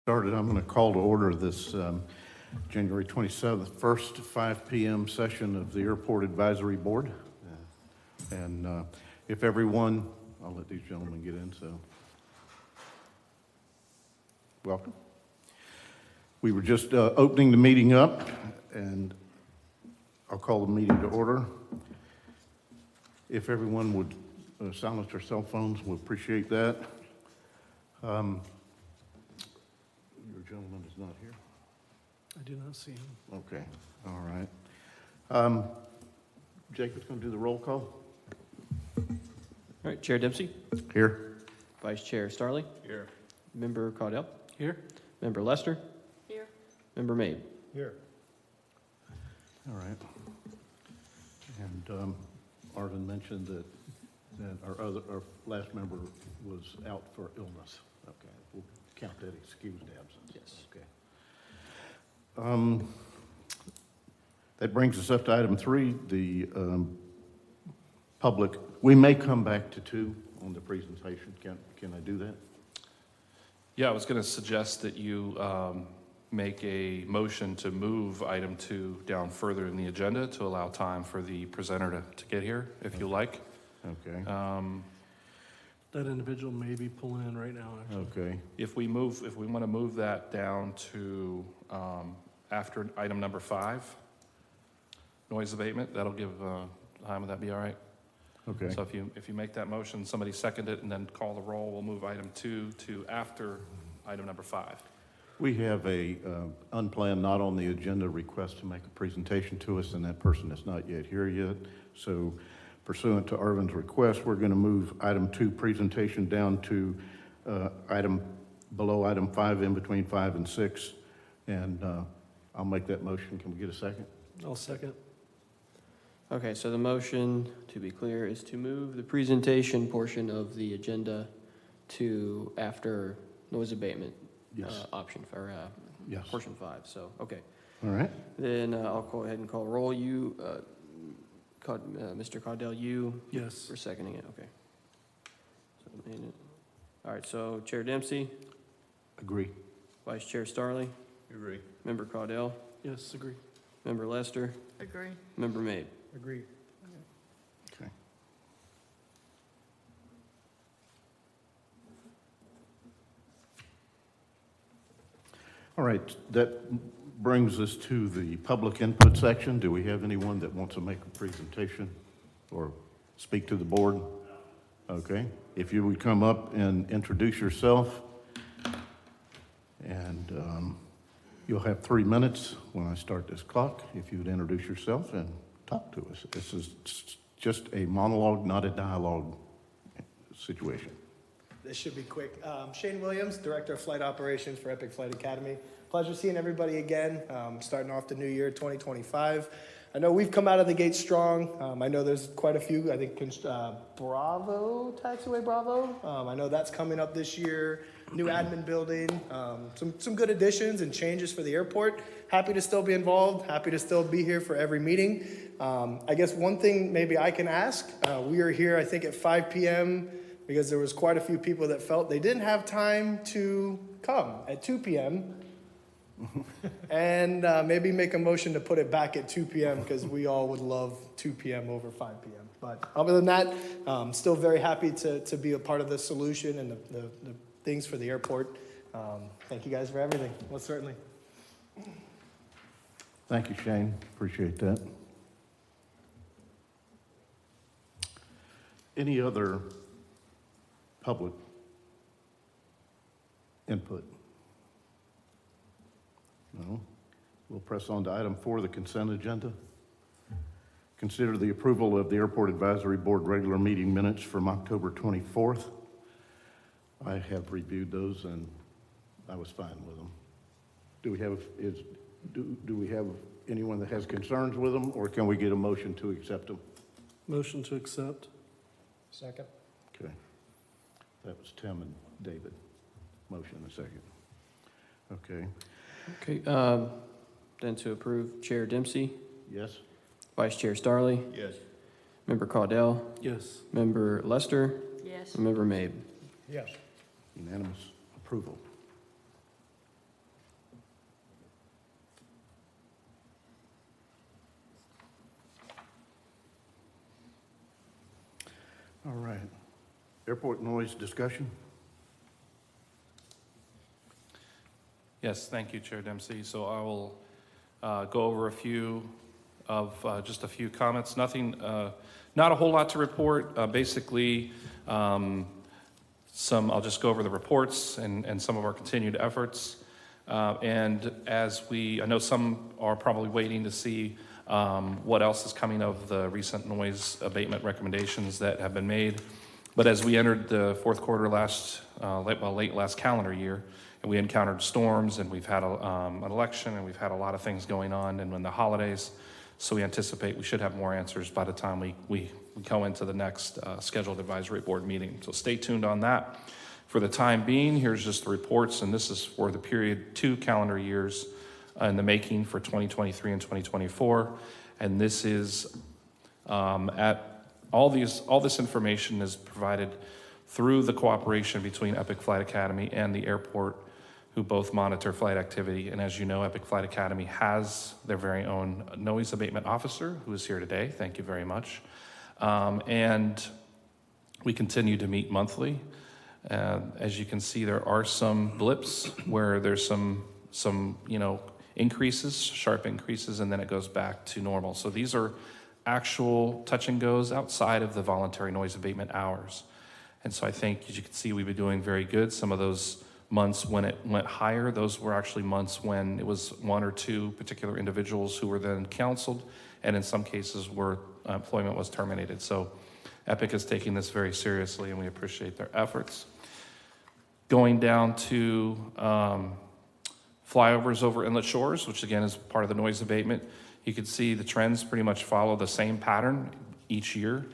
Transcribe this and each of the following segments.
Started. I'm going to call to order this January 27th, 1st 5 p.m. session of the Airport Advisory Board. And if everyone, I'll let these gentlemen get in, so welcome. We were just opening the meeting up, and I'll call the meeting to order. If everyone would silence their cell phones, we'll appreciate that. Your gentleman is not here. I do not see him. Okay, all right. Jacob's going to do the roll call. All right, Chair Dempsey. Here. Vice Chair Starley. Here. Member Caudell. Here. Member Lester. Here. Member Mabe. Here. All right. And Arvin mentioned that our last member was out for illness. Okay, we'll count that excused absence. Yes. Okay. That brings us up to item 3, the public. We may come back to 2 on the presentation. Can I do that? Yeah, I was going to suggest that you make a motion to move item 2 down further in the agenda to allow time for the presenter to get here, if you like. Okay. That individual may be pulling in right now, actually. Okay. If we want to move that down to after item number 5, noise abatement, that'll give time. Would that be all right? Okay. So if you make that motion, somebody second it, and then call the roll, we'll move item 2 to after item number 5. We have a unplanned, not on the agenda request to make a presentation to us, and that person is not yet here yet. So pursuant to Arvin's request, we're going to move item 2 presentation down to below item 5, in between 5 and 6. And I'll make that motion. Can we get a second? I'll second. Okay, so the motion, to be clear, is to move the presentation portion of the agenda to after noise abatement. Yes. Option for Yes. portion 5. So, okay. All right. Then I'll go ahead and call roll. You, Mr. Caudell, you Yes. for seconding it. Okay. So, made it. All right, so Chair Dempsey, Agree. Vice Chair Starley, Agree. Member Caudell, Yes, agree. Member Lester, Agree. Member Mabe. Agree. Okay. All right, that brings us to the public input section. Do we have anyone that wants to make a presentation or speak to the board? Okay, if you would come up and introduce yourself, and you'll have 3 minutes when I start this clock. If you would introduce yourself and talk to us. This is just a monologue, not a dialogue situation. This should be quick. Shane Williams, Director of Flight Operations for Epic Flight Academy. Pleasure seeing everybody again, starting off the new year, 2025. I know we've come out of the gate strong. I know there's quite a few, I think Bravo, Taxiway Bravo. I know that's coming up this year. New admin building, some good additions and changes for the airport. Happy to still be involved, happy to still be here for every meeting. I guess one thing maybe I can ask, we are here I think at 5 p.m., because there was quite a few people that felt they didn't have time to come at 2 p.m. and maybe make a motion to put it back at 2 p.m. because we all would love 2 p.m. over 5 p.m. But other than that, still very happy to be a part of the solution and the things for the airport. Thank you guys for everything, most certainly. Thank you, Shane. Appreciate that. Any other public input? No. We'll press on to item 4, the consent agenda. Consider the approval of the Airport Advisory Board regular meeting minutes from October 24th. I have reviewed those and I was fine with them. Do we have anyone that has concerns with them, or can we get a motion to accept them? Motion to accept. Second. Okay. That was Tim and David. Motion and a second. Okay. Okay, then to approve, Chair Dempsey, Yes? Vice Chair Starley, Yes. Member Caudell, Yes. Member Lester, Yes. and Member Mabe. Yes. Unanimous approval. Airport noise discussion? Yes, thank you, Chair Dempsey. So I will go over just a few comments. Nothing, not a whole lot to report. Basically, I'll just go over the reports and some of our continued efforts. And I know some are probably waiting to see what else is coming of the recent noise abatement recommendations that have been made. But as we entered the fourth quarter late last calendar year, and we encountered storms, and we've had an election, and we've had a lot of things going on, and when the holidays, so we anticipate we should have more answers by the time we go into the next scheduled advisory board meeting. So stay tuned on that. For the time being, here's just the reports, and this is for the period 2 calendar years in the making for 2023 and 2024. And this is all this information is provided through the cooperation between Epic Flight Academy and the airport, who both monitor flight activity. And as you know, Epic Flight Academy has their very own noise abatement officer, who is here today. Thank you very much. And we continue to meet monthly. As you can see, there are some blips where there's some increases, sharp increases, and then it goes back to normal. So these are actual touch and goes outside of the voluntary noise abatement hours. And so I think, as you can see, we've been doing very good. Some of those months when it went higher, those were actually months when it was 1 or 2 particular individuals who were then counseled, and in some cases where employment was terminated. So Epic is taking this very seriously, and we appreciate their efforts. Going down to flyovers over inlet shores, which again is part of the noise abatement, you can see the trends pretty much follow the same pattern each year.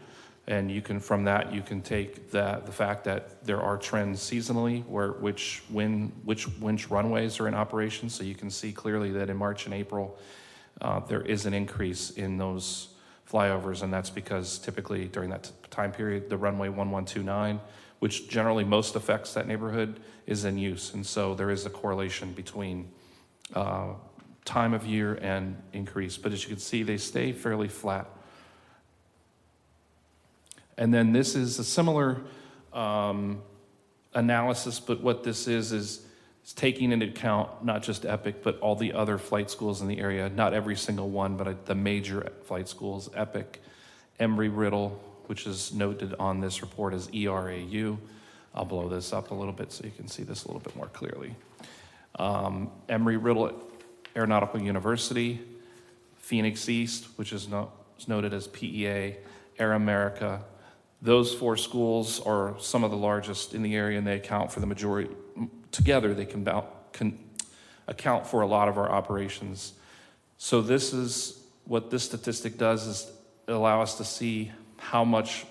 And from that, you can take the fact that there are trends seasonally which runways are in operation. So you can see clearly that in March and April, there is an increase in those flyovers. And that's because typically during that time period, the runway 1129, which generally most affects that neighborhood, is in use. And so there is a correlation between time of year and increase. But as you can see, they stay fairly flat. And then this is a similar analysis, but what this is taking into account not just Epic, but all the other flight schools in the area. Not every single one, but the major flight schools: Epic, Embry-Riddle, which is noted on this report as ERAU. I'll blow this up a little bit so you can see this a little bit more clearly. Embry-Riddle Aeronautical University, Phoenix East, which is noted as PEA, Air America. Those 4 schools are some of the largest in the area, and they account for the majority. Together, they can account for a lot of our operations. So this is what this statistic does, is allow us to see how much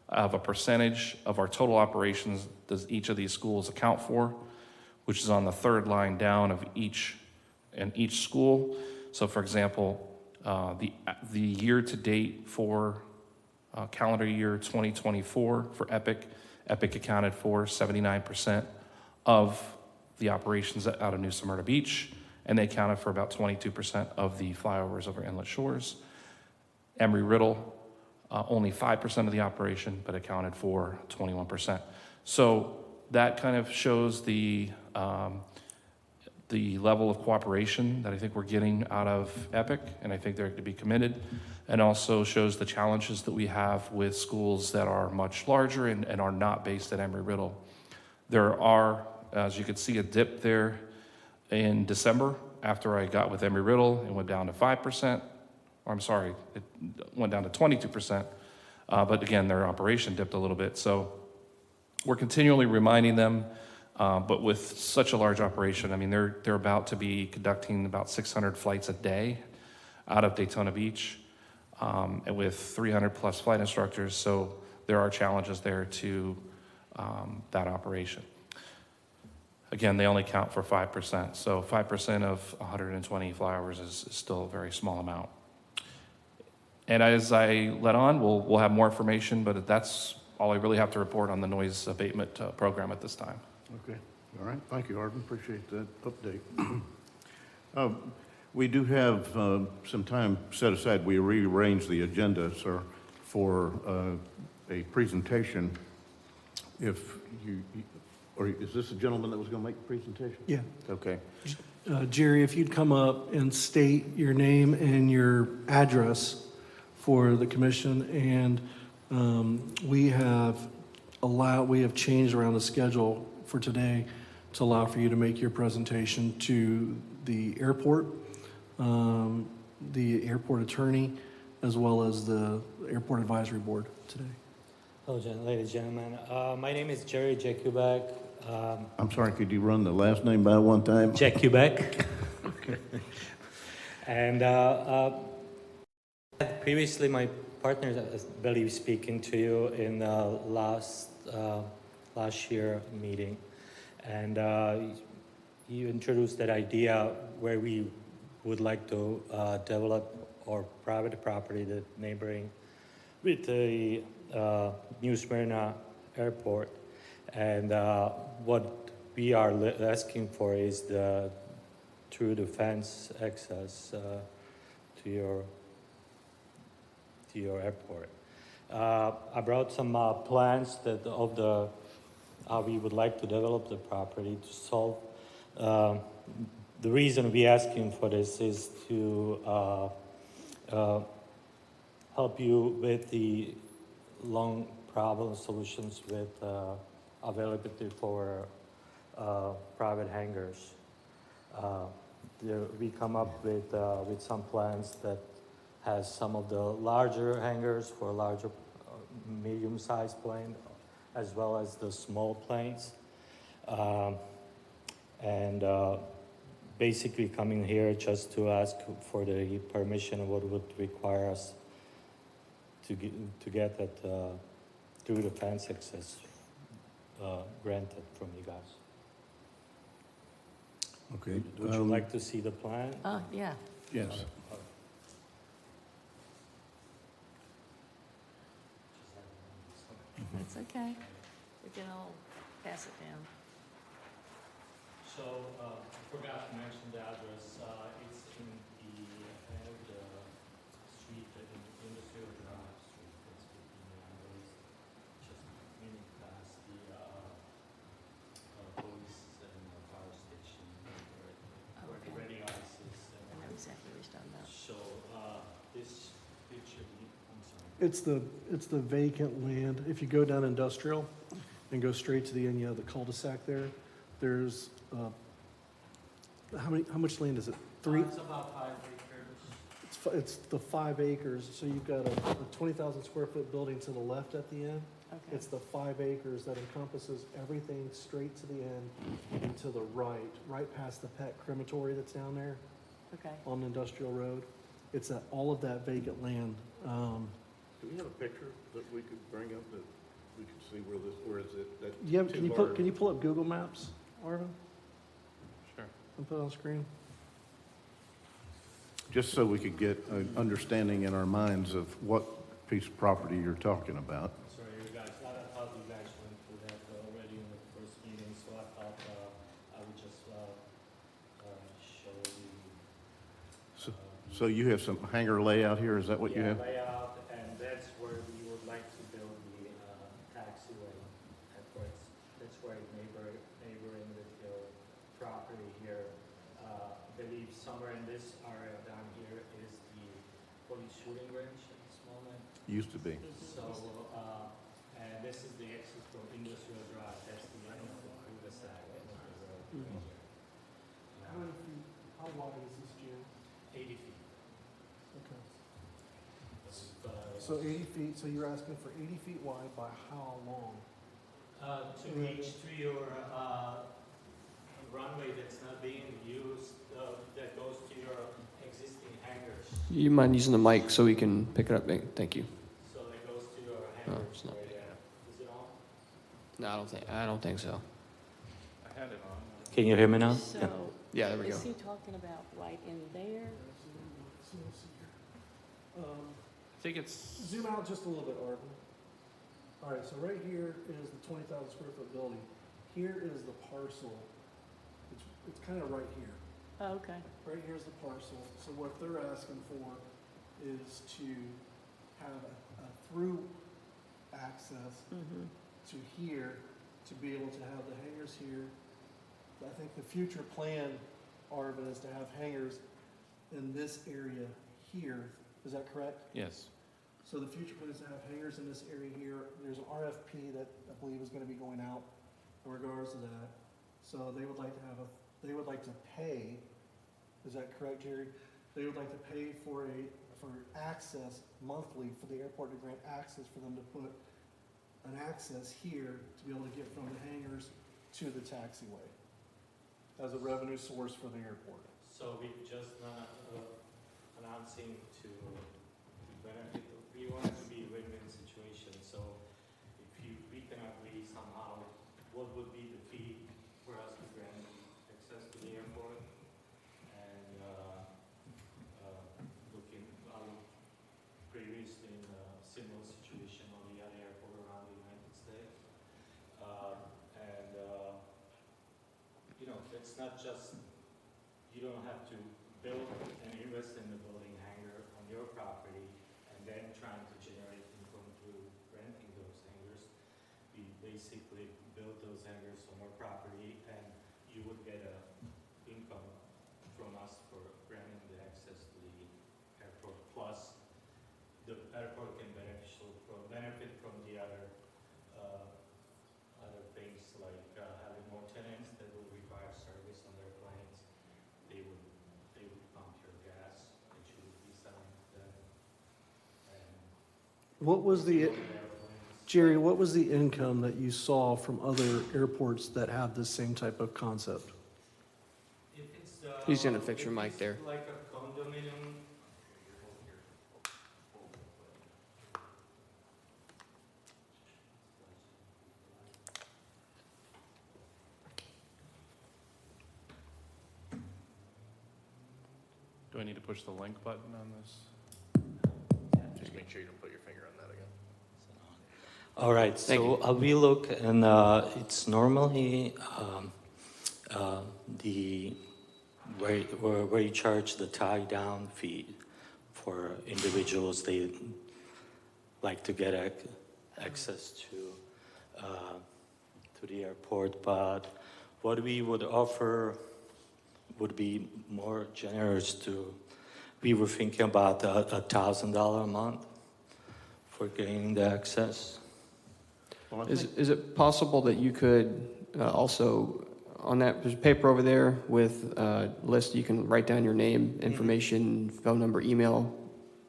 of a percentage of our total operations does each of these schools account for, which is on the 3rd line down of each school. So for example, the year to date for calendar year 2024 for Epic accounted for 79% of the operations out of New Smyrna Beach, and they accounted for about 22% of the flyovers over inlet shores. Embry-Riddle, only 5% of the operation, but accounted for 21%. So that kind of shows the level of cooperation that I think we're getting out of Epic, and I think they're to be commended, and also shows the challenges that we have with schools that are much larger and are not based at Embry-Riddle. There are, as you can see, a dip there in December after I got with Embry-Riddle. It went down to 5%. It went down to 22%. But again, their operation dipped a little bit. So we're continually reminding them, but with such a large operation, I mean, they're about to be conducting about 600 flights a day out of Daytona Beach, and with 300 plus flight instructors. So there are challenges there to that operation. Again, they only count for 5%. So 5% of 120 flyovers is still a very small amount. And as I let on, we'll have more information, but that's all I really have to report on the noise abatement program at this time. Okay. All right. Thank you, Arvin. Appreciate that update. We do have some time set aside. We rearranged the agenda, sir, for a presentation If or is this the gentleman that was going to make the presentation? Yeah. Okay. Jerry, if you'd come up and state your name and your address for the commission, and we have changed around the schedule for today to allow for you to make your presentation to the airport attorney, as well as the airport advisory board today. Hello, ladies and gentlemen. My name is Jerry Jakubek. I'm sorry, could you run the last name by one time? Jakubek. And previously, my partner, I believe, speaking to you in last year meeting, and you introduced that idea where we would like to develop our private property, the neighboring with the New Smyrna Airport, and what we are asking for is through the fence access to your airport. I brought some plans of how we would like to develop the property to solve. The reason we're asking for this is to help you with the long problem solutions with availability for private hangars. We come up with some plans that has some of the larger hangars for larger medium-sized plane, as well as the small planes. And basically coming here just to ask for the permission of what would require us to get that through the fence access granted from you guys. Okay. Would you like to see the plan? Yeah. Yes. That's okay. We can all pass it down. So, I forgot to mention the address. It's in the street, Industrial Drive Street. That's between the numbers. Just meaning past the police and the fire station, where the ready ice is. I know exactly what you're talking about. So, this picture, I'm sorry. It's the vacant land. If you go down Industrial and go straight to the end, you have the cul-de-sac there. There's, how much land is it? 3? It's about 5 acres. It's the 5 acres, so you've got a 20,000 square foot building to the left at the end. Okay. It's the 5 acres that encompasses everything straight to the end and to the right past the pet crematory that's down there Okay. on Industrial Road. It's all of that vacant land. Do we have a picture that we could bring up that we could see where is it? That Yeah, two-bar- can you pull up Google Maps, Arvin, Sure. and put it on screen? Just so we could get an understanding in our minds of what piece of property you're talking about. Sorry, you guys, I thought you guys went through that already in the first meeting, so I thought I would just show you. So you have some hangar layout here, is that what you have? Layout, and that's where we would like to build the taxiway. That's where neighboring with your property here. I believe somewhere in this area down here is the police shooting range at this moment. Used to be. So, and this is the exit from Industrial Drive, that's the end of the cul-de-sac. How wide is this, Jim? 80 feet. Okay. But, So 80 feet, so you're asking for 80 feet wide by how long? to reach to your runway that's not being used, that goes to your existing hangars. You mind using the mic so we can pick it up? Thank you. So that goes to your No, hangars it's not. right there. Is it on? No, I don't think so. I had it on. Can you hear me now? So, Yeah, there we go. is he talking about right in there? I think it's, Zoom out just a little bit, Arvin. All right, so right here is the 20,000 square foot building. Here is the parcel. It's kind of right here. Oh, okay. Right here's the parcel. So what they're asking for is to have a through access Mm-hmm. to here to be able to have the hangars here. I think the future plan, Arvin, is to have hangars in this area here. Is that correct? Yes. So the future plan is to have hangars in this area here. There's an RFP that I believe is gonna be going out in regards to that. So they would like to have they would like to pay, is that correct, Jerry? They would like to pay for access monthly for the airport to grant access for them to put an access here to be able to get from the hangars to the taxiway as a revenue source for the airport. So we just announcing to benefit, we want it to be a win-win situation, so we can agree somehow, what would be the fee for us to grant access to the airport? And I was previously in a similar situation on the other airport around the United States. It's not just, you don't have to build and invest in the building hangar on your property and then trying to generate income through renting those hangars. We basically build those hangars on our property and you would get a income from us for granting the access to the airport. Plus, the airport can benefit from the other things like having more tenants that will require service on their planes. They would pump your gas that you would be selling to them. And What was the, on airplanes. Jerry, what was the income that you saw from other airports that have this same type of concept? If it's, He's gonna fix your if mic it's there. like a condominium. Do I need to push the link button on this? Just make sure you don't put your finger on that again. All right, Thank so we look, and it's normally the where you charge the tie down fee for individuals. They like to get access to the airport, but what we would offer would be more generous to. We were thinking about $1,000 a month for getting the access. Well, I Is, think- is it possible that you could also, on that, there's paper over there with a list, you can write down your name, information, phone number, email,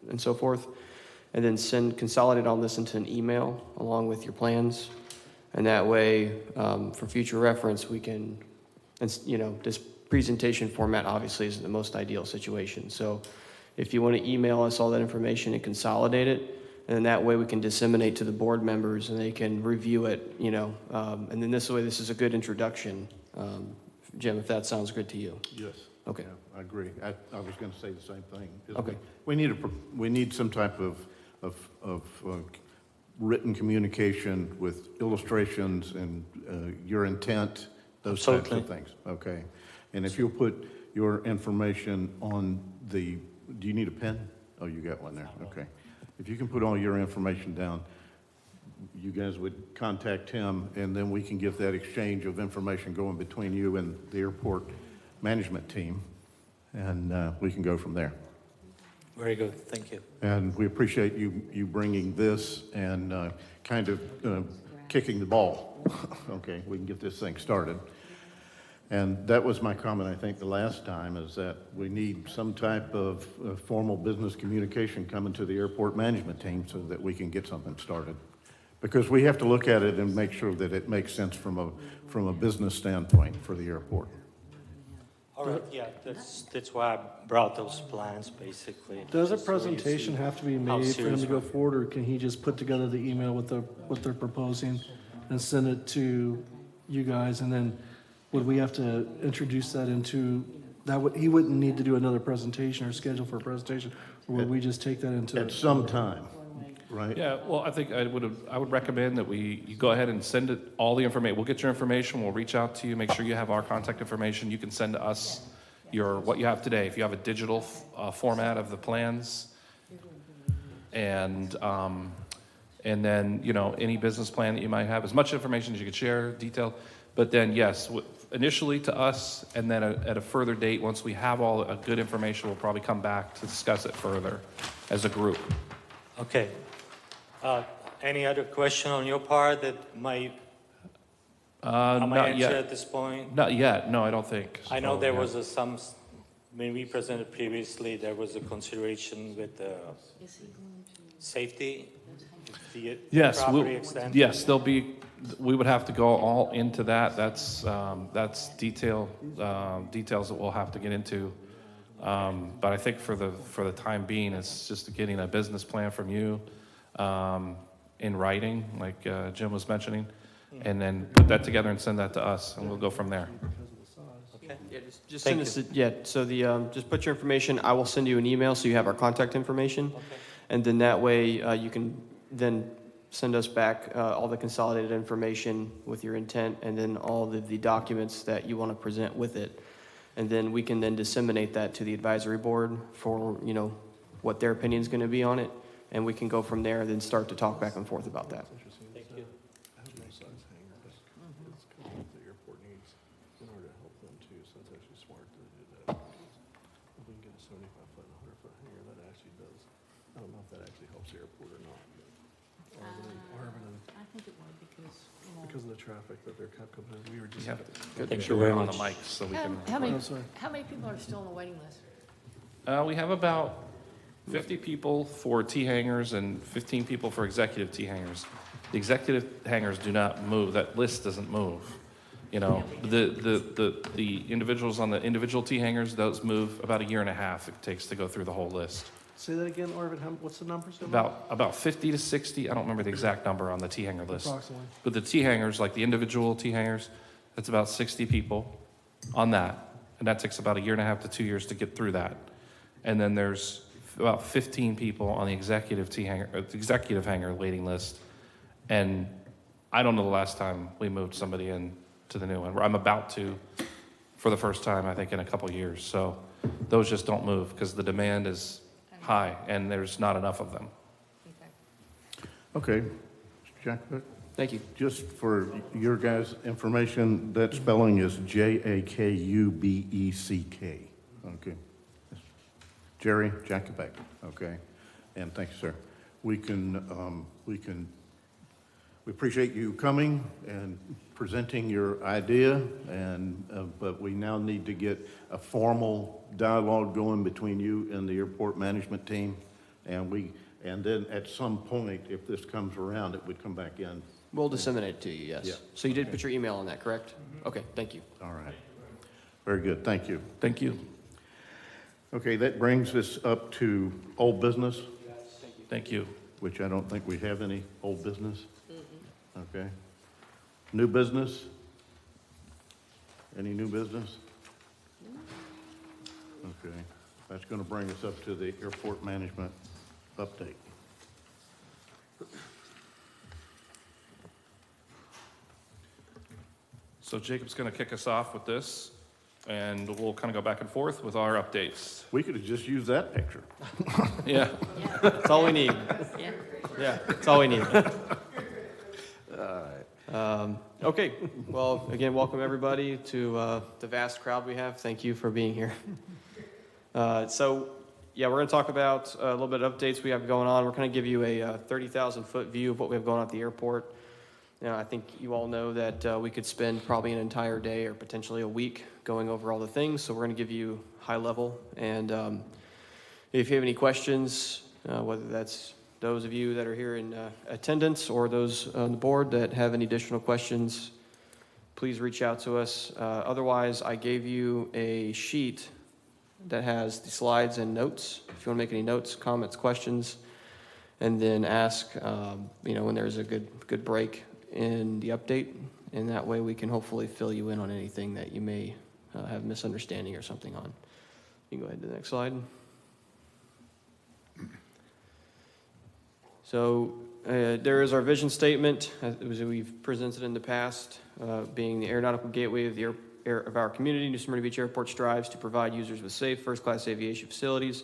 and so forth, and then consolidate all this into an email along with your plans, and that way, for future reference, we can, and this presentation format obviously isn't the most ideal situation, so if you want to email us all that information and consolidate it, and then that way we can disseminate to the board members and they can review it, and then this way, this is a good introduction. Jim, if that sounds good to you. Yes. Okay. Yeah, I agree. I was going to say the same thing. is Okay. We need some type of written communication with illustrations and your intent, those types of Absolutely. things. Okay. And if you'll put your information on do you need a pen? Oh, you got one there. Okay. If you can put all your information down, you guys would contact him, and then we can get that exchange of information going between you and the airport management team, and we can go from there. Very good, thank you. And we appreciate you bringing this and kind of kicking the ball. Okay, we can get this thing started. And that was my comment, I think, the last time, is that we need some type of formal business communication coming to the airport management team so that we can get something started. Because we have to look at it and make sure that it makes sense from a business standpoint for the airport. All right, yeah, that's why I brought those plans, basically. Does a just so you presentation see have to be how made for him serious to go we're- forward, or can he just put together the email with what they're proposing and send it to you guys, and then would we have to introduce that into, he wouldn't need to do another presentation or schedule for a presentation, or would we just take that into? At some time, right? Yeah, well, I think I would recommend that you go ahead and send it, all the information. We'll get your information, we'll reach out to you, make sure you have our contact information. You can send to us what you have today. If you have a digital And then, any business plan that you might have, as much information as you could share, detailed. But then, yes, initially to us, and then at a further date, once we have all a good information, we'll probably come back to discuss it further as a group. Okay. Any other question on your part that might Not answer yet. at this point? Not yet. No, I don't think. I know so, there yeah. was when we presented previously, there was a consideration with safety, the Yes, property extent. yes, we would have to go all into that. That's details that we'll have to get into. But I think for the time being, it's just getting a business plan from you in writing, like Jim was mentioning, and then put that together and send that to us, and we'll go from there. Okay. Yeah, just Thank send us, so just put your information, I will send you an email so you have our contact information. Okay. And then that way you can then send us back all the consolidated information with your intent and then all the documents that you want to present with it. And then we can then disseminate that to the advisory board for, what their opinion is going to be on it. And we can go from there and then start to talk back and forth about that. Thank you. I think it would because, Because of the traffic that they're kept coming in, we were just. You have to Good. make Thank sure you we're very on the much. mic so we How, can. how many, Oh, sorry. how many people are still on the waiting list? We have about 50 people for T hangers and 15 people for executive T hangers. The executive hangers do not move. That list doesn't move. The individuals on the individual T hangers, those move about a year and a half it takes to go through the whole list. Say that again, Arvid, what's the number? About 50 to 60. I don't remember the exact number on the T hanger list. Approximately. But the T hangers, like the individual T hangers, that's about 60 people on that. And that takes about a year and a half to 2 years to get through that. And then there's about 15 people on the executive hanger waiting list. And I don't know the last time we moved somebody in to the new one. I'm about to, for the first time, I think, in a couple years. So those just don't move because the demand is high and there's not enough of them. Okay. Okay, Jack, Thank you. just for your guys' information, that spelling is Jakubeck. Okay. Jerry Jakubek, okay? And thank you, sir. We appreciate you coming and presenting your idea, but we now need to get a formal dialogue going between you and the airport management team. And then at some point, if this comes around, it would come back in. We'll disseminate it to you, yes. Yeah. So you did put your email on that, correct? Okay, thank you. All right. Very good, thank you. Thank you. Okay, that brings us up to old business, Thank you. which I don't think we have any old business. Okay. New business? Any new business? Okay, that's going to bring us up to the airport management update. So Jacob's going to kick us off with this, and we'll kind of go back and forth with our updates. We could have just used that picture. Yeah. That's all we need. Yeah. Yeah, that's all we need. Okay, well, again, welcome everybody to the vast crowd we have. Thank you for being here. We're going to talk about a little bit of updates we have going on. We're going to give you a 30,000-foot view of what we have going on at the airport. I think you all know that we could spend probably an entire day or potentially a week going over all the things, so we're going to give you high level. And if you have any questions, whether that's those of you that are here in attendance or those on the board that have any additional questions, please reach out to us. Otherwise, I gave you a sheet that has the slides and notes. If you want to make any notes, comments, questions, and then ask, when there's a good break in the update, and that way we can hopefully fill you in on anything that you may have misunderstanding or something on. You can go ahead to the next slide. So there is our vision statement, as we've presented in the past, being the aeronautical gateway of our community. New Smyrna Beach Airport strives to provide users with safe, first-class aviation facilities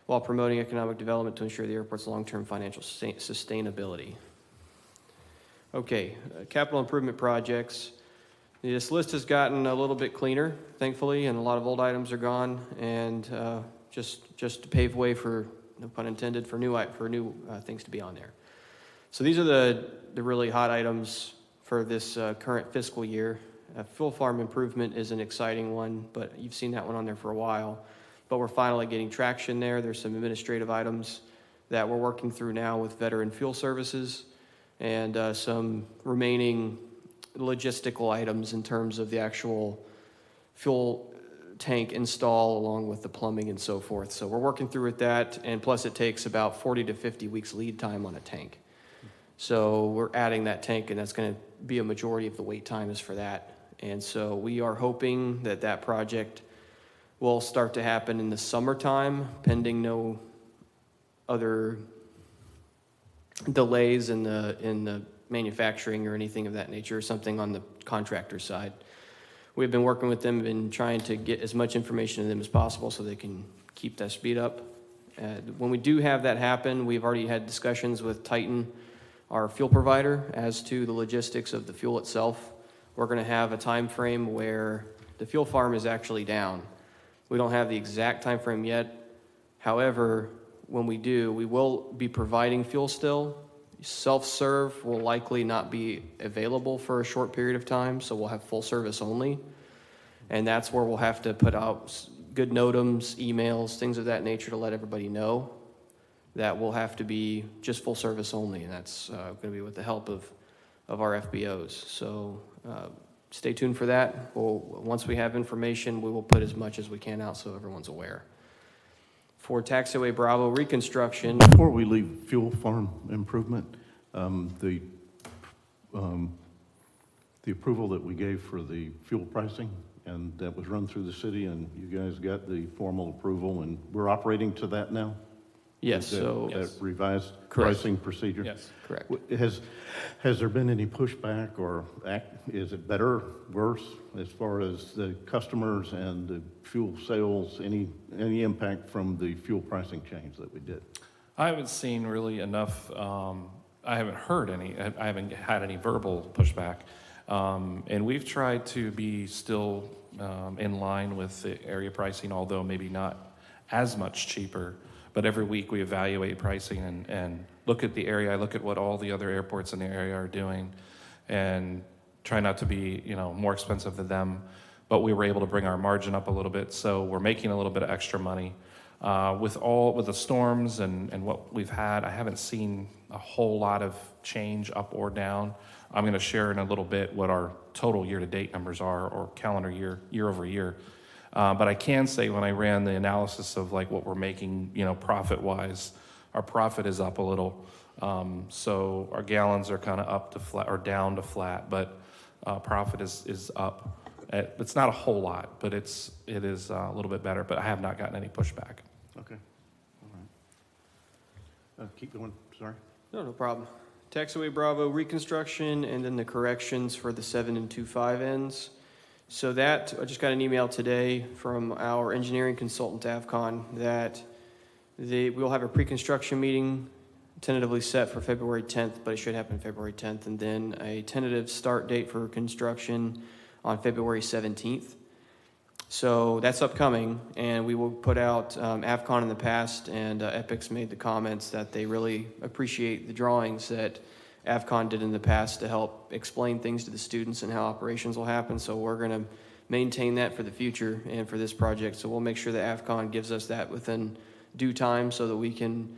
while promoting economic development to ensure the airport's long-term financial sustainability. Okay, capital improvement projects. This list has gotten a little bit cleaner, thankfully, and a lot of old items are gone, and just to pave way for, no pun intended, for new things to be on there. So these are the really hot items for this current fiscal year. Fuel farm improvement is an exciting one, but you've seen that one on there for a while. But we're finally getting traction there. There's some administrative items that we're working through now with Veteran Fuel Services, and some remaining logistical items in terms of the actual fuel tank install along with the plumbing and so forth. So we're working through with that, and plus it takes about 40 to 50 weeks lead time on a tank. So we're adding that tank, and that's going to be a majority of the wait time is for that. And so we are hoping that that project will start to happen in the summertime, pending no other delays in the manufacturing or anything of that nature, or something on the contractor side. We've been working with them and trying to get as much information to them as possible so they can keep that speed up. When we do have that happen, we've already had discussions with Titan, our fuel provider, as to the logistics of the fuel itself. We're going to have a time frame where the fuel farm is actually down. We don't have the exact time frame yet. However, when we do, we will be providing fuel still. Self-serve will likely not be available for a short period of time, so we'll have full service only. And that's where we'll have to put out good NOTAMs, emails, things of that nature to let everybody know that we'll have to be just full service only, and that's going to be with the help of our FBOs. So stay tuned for that. Once we have information, we will put as much as we can out so everyone's aware. For Taxiway Bravo reconstruction. Before we leave fuel farm improvement, the approval that we gave for the fuel pricing, and that was run through the city, and you guys got the formal approval, and we're operating to that now? Yes, That revised Correct. pricing procedure? Yes. correct. Has there been any pushback, or is it better, worse, as far as the customers and the fuel sales, any impact from the fuel pricing change that we did? I haven't seen really enough, I haven't heard any, I haven't had any verbal pushback. And we've tried to be still in line with the area pricing, although maybe not as much cheaper. But every week we evaluate pricing and look at the area. I look at what all the other airports in the area are doing and try not to be, more expensive than them. But we were able to bring our margin up a little bit, so we're making a little bit of extra money. With the storms and what we've had, I haven't seen a whole lot of change up or down. I'm going to share in a little bit what our total year-to-date numbers are, or calendar year over year. But I can say when I ran the analysis of like what we're making, profit-wise, our profit is up a little. So our gallons are kind of up to flat or down to flat, but profit is up. It's not a whole lot, but it is a little bit better. But I have not gotten any pushback. Okay, all right. Keep going, sorry. No problem. Taxiway Bravo reconstruction, and then the corrections for the 7 and 2.5 ends. So that, I just got an email today from our engineering consultant, Avcon, that we'll have a pre-construction meeting tentatively set for February 10th, but it should happen February 10th, and then a tentative start date for construction on February 17th. So that's upcoming, and we will put out Avcon in the past, and Epic's made the comments that they really appreciate the drawings that Avcon did in the past to help explain things to the students and how operations will happen. So we're going to maintain that for the future and for this project. So we'll make sure that Avcon gives us that within due time so that we can,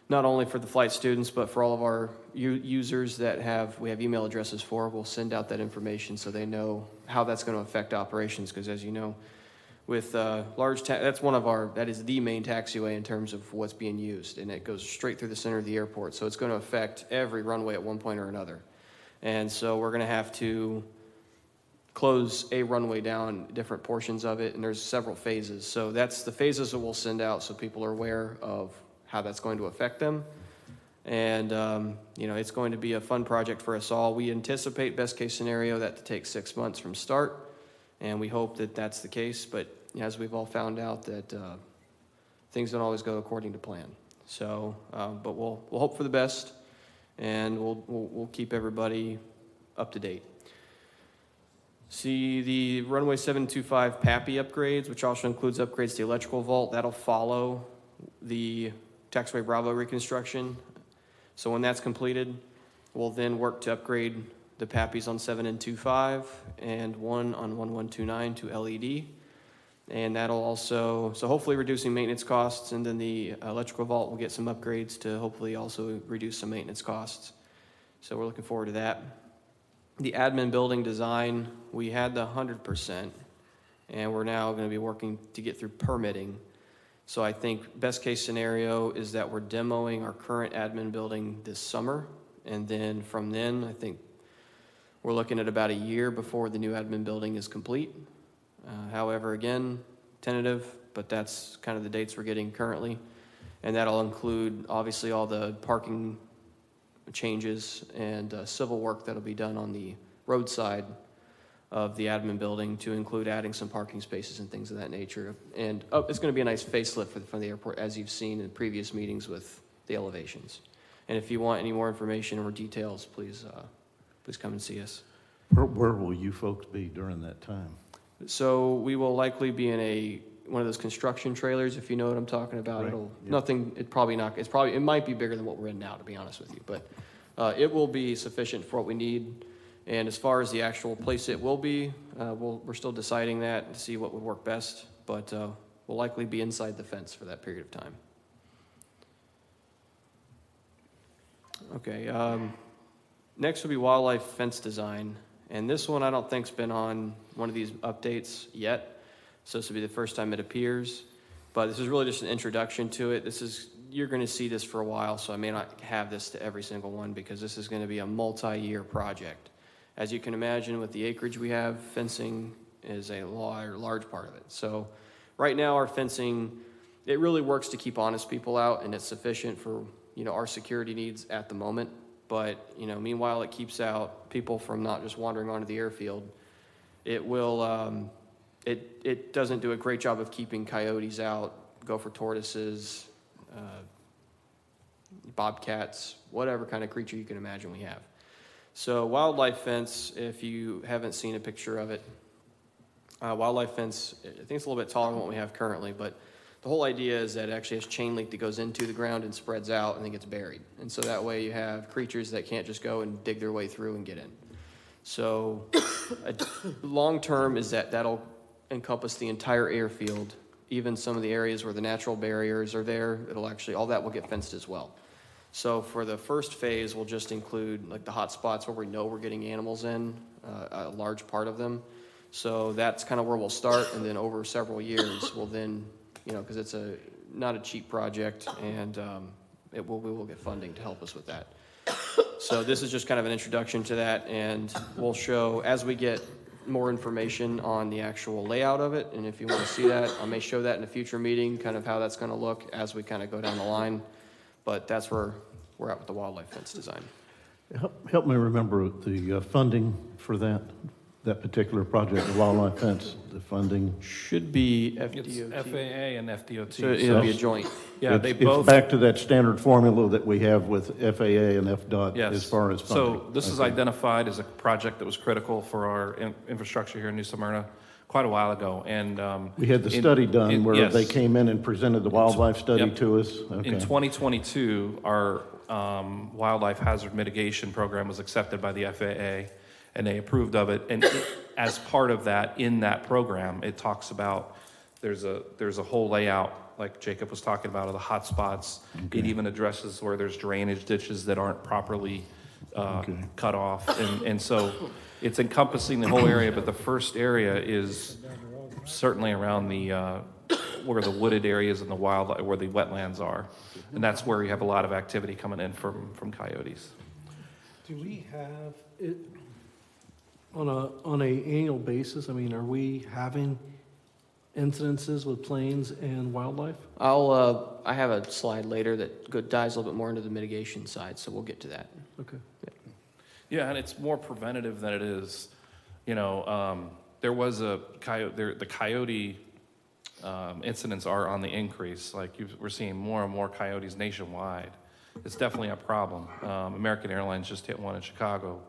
not only for the flight students, but for all of our users that we have email addresses for, we'll send out that information so they know how that's going to affect operations. Because as you know, with that is the main taxiway in terms of what's being used, and it goes straight through the center of the airport, so it's going to affect every runway at one point or another. And so we're going to have to close a runway down, different portions of it, and there's several phases. So that's the phases that we'll send out so people are aware of how that's going to affect them. And it's going to be a fun project for us all. We anticipate, best case scenario, that to take 6 months from start. And we hope that that's the case, but as we've all found out, that things don't always go according to plan. So, but we'll hope for the best, and we'll keep everybody up to date. See the runway 725 PAPI upgrades, which also includes upgrades to the electrical vault. That'll follow the Taxiway Bravo reconstruction. So when that's completed, we'll then work to upgrade the PAPIs on 7 and 25 and one on 1129 to LED. And that'll also, so hopefully reducing maintenance costs, and then the electrical vault will get some upgrades to hopefully also reduce some maintenance costs. So we're looking forward to that. The admin building design, we had the 100%, and we're now going to be working to get through permitting. So I think best case scenario is that we're demoing our current admin building this summer, and then from then, I think we're looking at about a year before the new admin building is complete. However, again, tentative, but that's kind of the dates we're getting currently. And that'll include, obviously, all the parking changes and civil work that'll be done on the roadside of the admin building, to include adding some parking spaces and things of that nature. And it's going to be a nice facelift for the airport, as you've seen in previous meetings with the elevations. And if you want any more information or details, please come and see us. Where will you folks be during that time? So we will likely be in one of those construction trailers, if you know what I'm talking about. Right, It might be bigger than what we're in now, to be honest with you, but it will be sufficient for what we need. And as far as the actual place it will be, we're still deciding that to see what would work best, but we'll likely be inside the fence for that period of time. Okay, next will be wildlife fence design. And this one I don't think's been on one of these updates yet. So this will be the first time it appears. But this is really just an introduction to it. You're going to see this for a while, so I may not have this to every single one, because this is going to be a multi-year project. As you can imagine, with the acreage we have, fencing is a large part of it. So right now our fencing, it really works to keep honest people out, and it's sufficient for our security needs at the moment. But meanwhile, it keeps out people from not just wandering onto the airfield. It will. It doesn't do a great job of keeping coyotes out, gopher tortoises, bobcats, whatever kind of creature you can imagine we have. So wildlife fence, if you haven't seen a picture of it, wildlife fence, I think it's a little bit taller than what we have currently, but the whole idea is that it actually has chain link that goes into the ground and spreads out and then gets buried. And so that way you have creatures that can't just go and dig their way through and get in. So long term is that'll encompass the entire airfield, even some of the areas where the natural barriers are there. All that will get fenced as well. So for the first phase, we'll just include like the hot spots where we know we're getting animals in, a large part of them. So that's kind of where we'll start, and then over several years, we'll then, because it's not a cheap project, and we will get funding to help us with that. So this is just kind of an introduction to that, and we'll show, as we get more information on the actual layout of it, and if you want to see that, I may show that in a future meeting, kind of how that's going to look as we kind of go down the line. But that's where we're at with the wildlife fence design. Help me remember the funding for that particular project, the wildlife fence, the funding. Should be It's FDOT. FAA and FDOT. So it'll be a joint. Yeah, It's both. back to that standard formula that we have with FAA and FDOT Yes. as far as funding. So this is Okay. identified as a project that was critical for our infrastructure here in New Smyrna quite a while ago. And We had the study done where yes. they came in and presented the wildlife study Yep. to us. Okay. In 2022, our wildlife hazard mitigation program was accepted by the FAA, and they approved of it. And as part of that, in that program, it talks about there's a whole layout, like Jacob was talking about, of the hot spots. Okay. It even addresses where there's drainage ditches that aren't properly cut off. And so it's encompassing the whole area, but the first area is certainly around where the wooded areas and the wildlife, where the wetlands are. And that's where you have a lot of activity coming in from coyotes. Do we have it on a annual basis? I mean, are we having incidences with planes and wildlife? I have a slide later that dives a little bit more into the mitigation side, so we'll get to that. Okay. Yeah, and it's more preventative than it is. There was a coyote. The coyote incidents are on the increase. Like we're seeing more and more coyotes nationwide, it's definitely a problem. American Airlines just hit one in Chicago,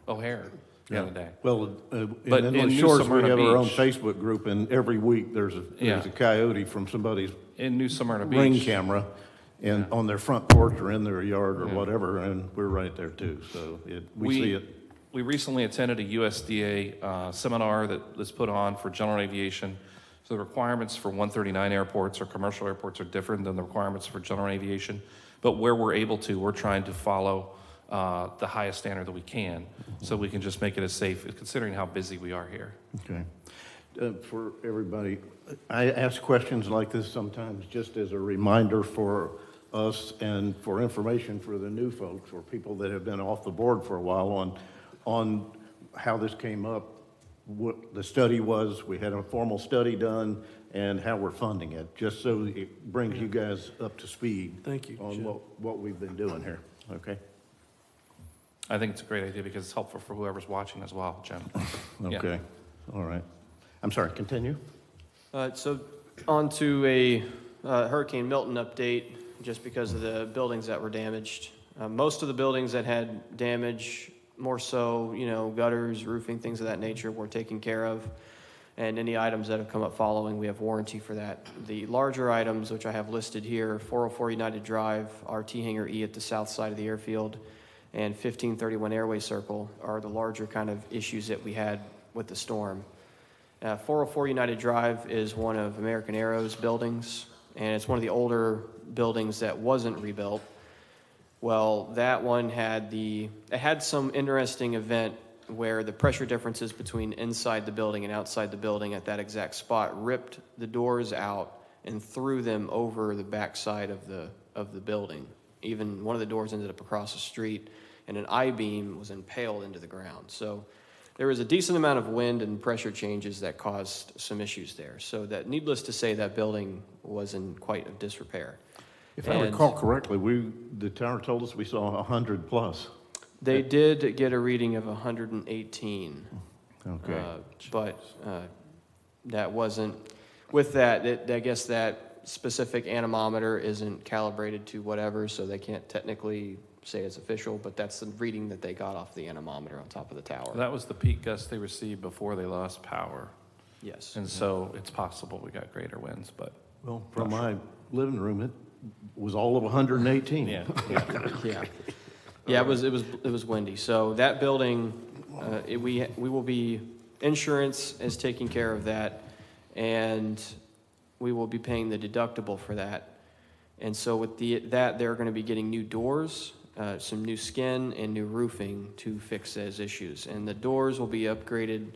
O'Hare, the other day. Well, But in in Inland New Shores, we Smyrna have our own Beach- Facebook group, and every week there's Yeah. a coyote from somebody's In New Smyrna ring Beach, camera, and Yeah. on their front porch or in their yard or Yeah. whatever, and we're right there too, so we see it. We recently attended a USDA seminar that's put on for general aviation. So the requirements for 139 airports or commercial airports are different than the requirements for general aviation. But where we're able to, we're trying to follow the highest standard that we can, so we can just make it as safe, considering how busy we are here. Okay. For everybody, I ask questions like this sometimes just as a reminder for us and for information for the new folks or people that have been off the board for a while on how this came up, what the study was. We had a formal study done and how we're funding it, just so it brings you guys up to speed. Thank you, On Jim. what we've been doing here, okay? I think it's a great idea because it's helpful for whoever's watching as well, Jim. Yeah. Okay, all right. I'm sorry, continue. So on to a Hurricane Milton update, just because of the buildings that were damaged. Most of the buildings that had damage, more so, gutters, roofing, things of that nature, were taken care of. And any items that have come up following, we have warranty for that. The larger items, which I have listed here, 404 United Drive, our T-Hangar E at the south side of the airfield, and 1531 Airway Circle are the larger kind of issues that we had with the storm. 404 United Drive is one of American Aero's buildings, and it's one of the older buildings that wasn't rebuilt. Well, that one it had some interesting event where the pressure differences between inside the building and outside the building at that exact spot ripped the doors out and threw them over the backside of the building. Even one of the doors ended up across the street, and an I-beam was impaled into the ground. So there was a decent amount of wind and pressure changes that caused some issues there. So that, needless to say, that building was in quite a disrepair. If I recall correctly, the tower told us we saw 100 plus. They did get a reading of 118. Okay. But that wasn't, with that, I guess that specific anemometer isn't calibrated to whatever, so they can't technically say it's official, but that's the reading that they got off the anemometer on top of the tower. That was the peak gust they received before they lost power. Yes. And so it's possible we got greater winds, but Well, from my living room, it was all of 118. yeah. Yeah. Yeah, it was windy. So that building, we will be, insurance is taking care of that, and we will be paying the deductible for that. And so with that, they're going to be getting new doors, some new skin, and new roofing to fix those issues. And the doors will be upgraded,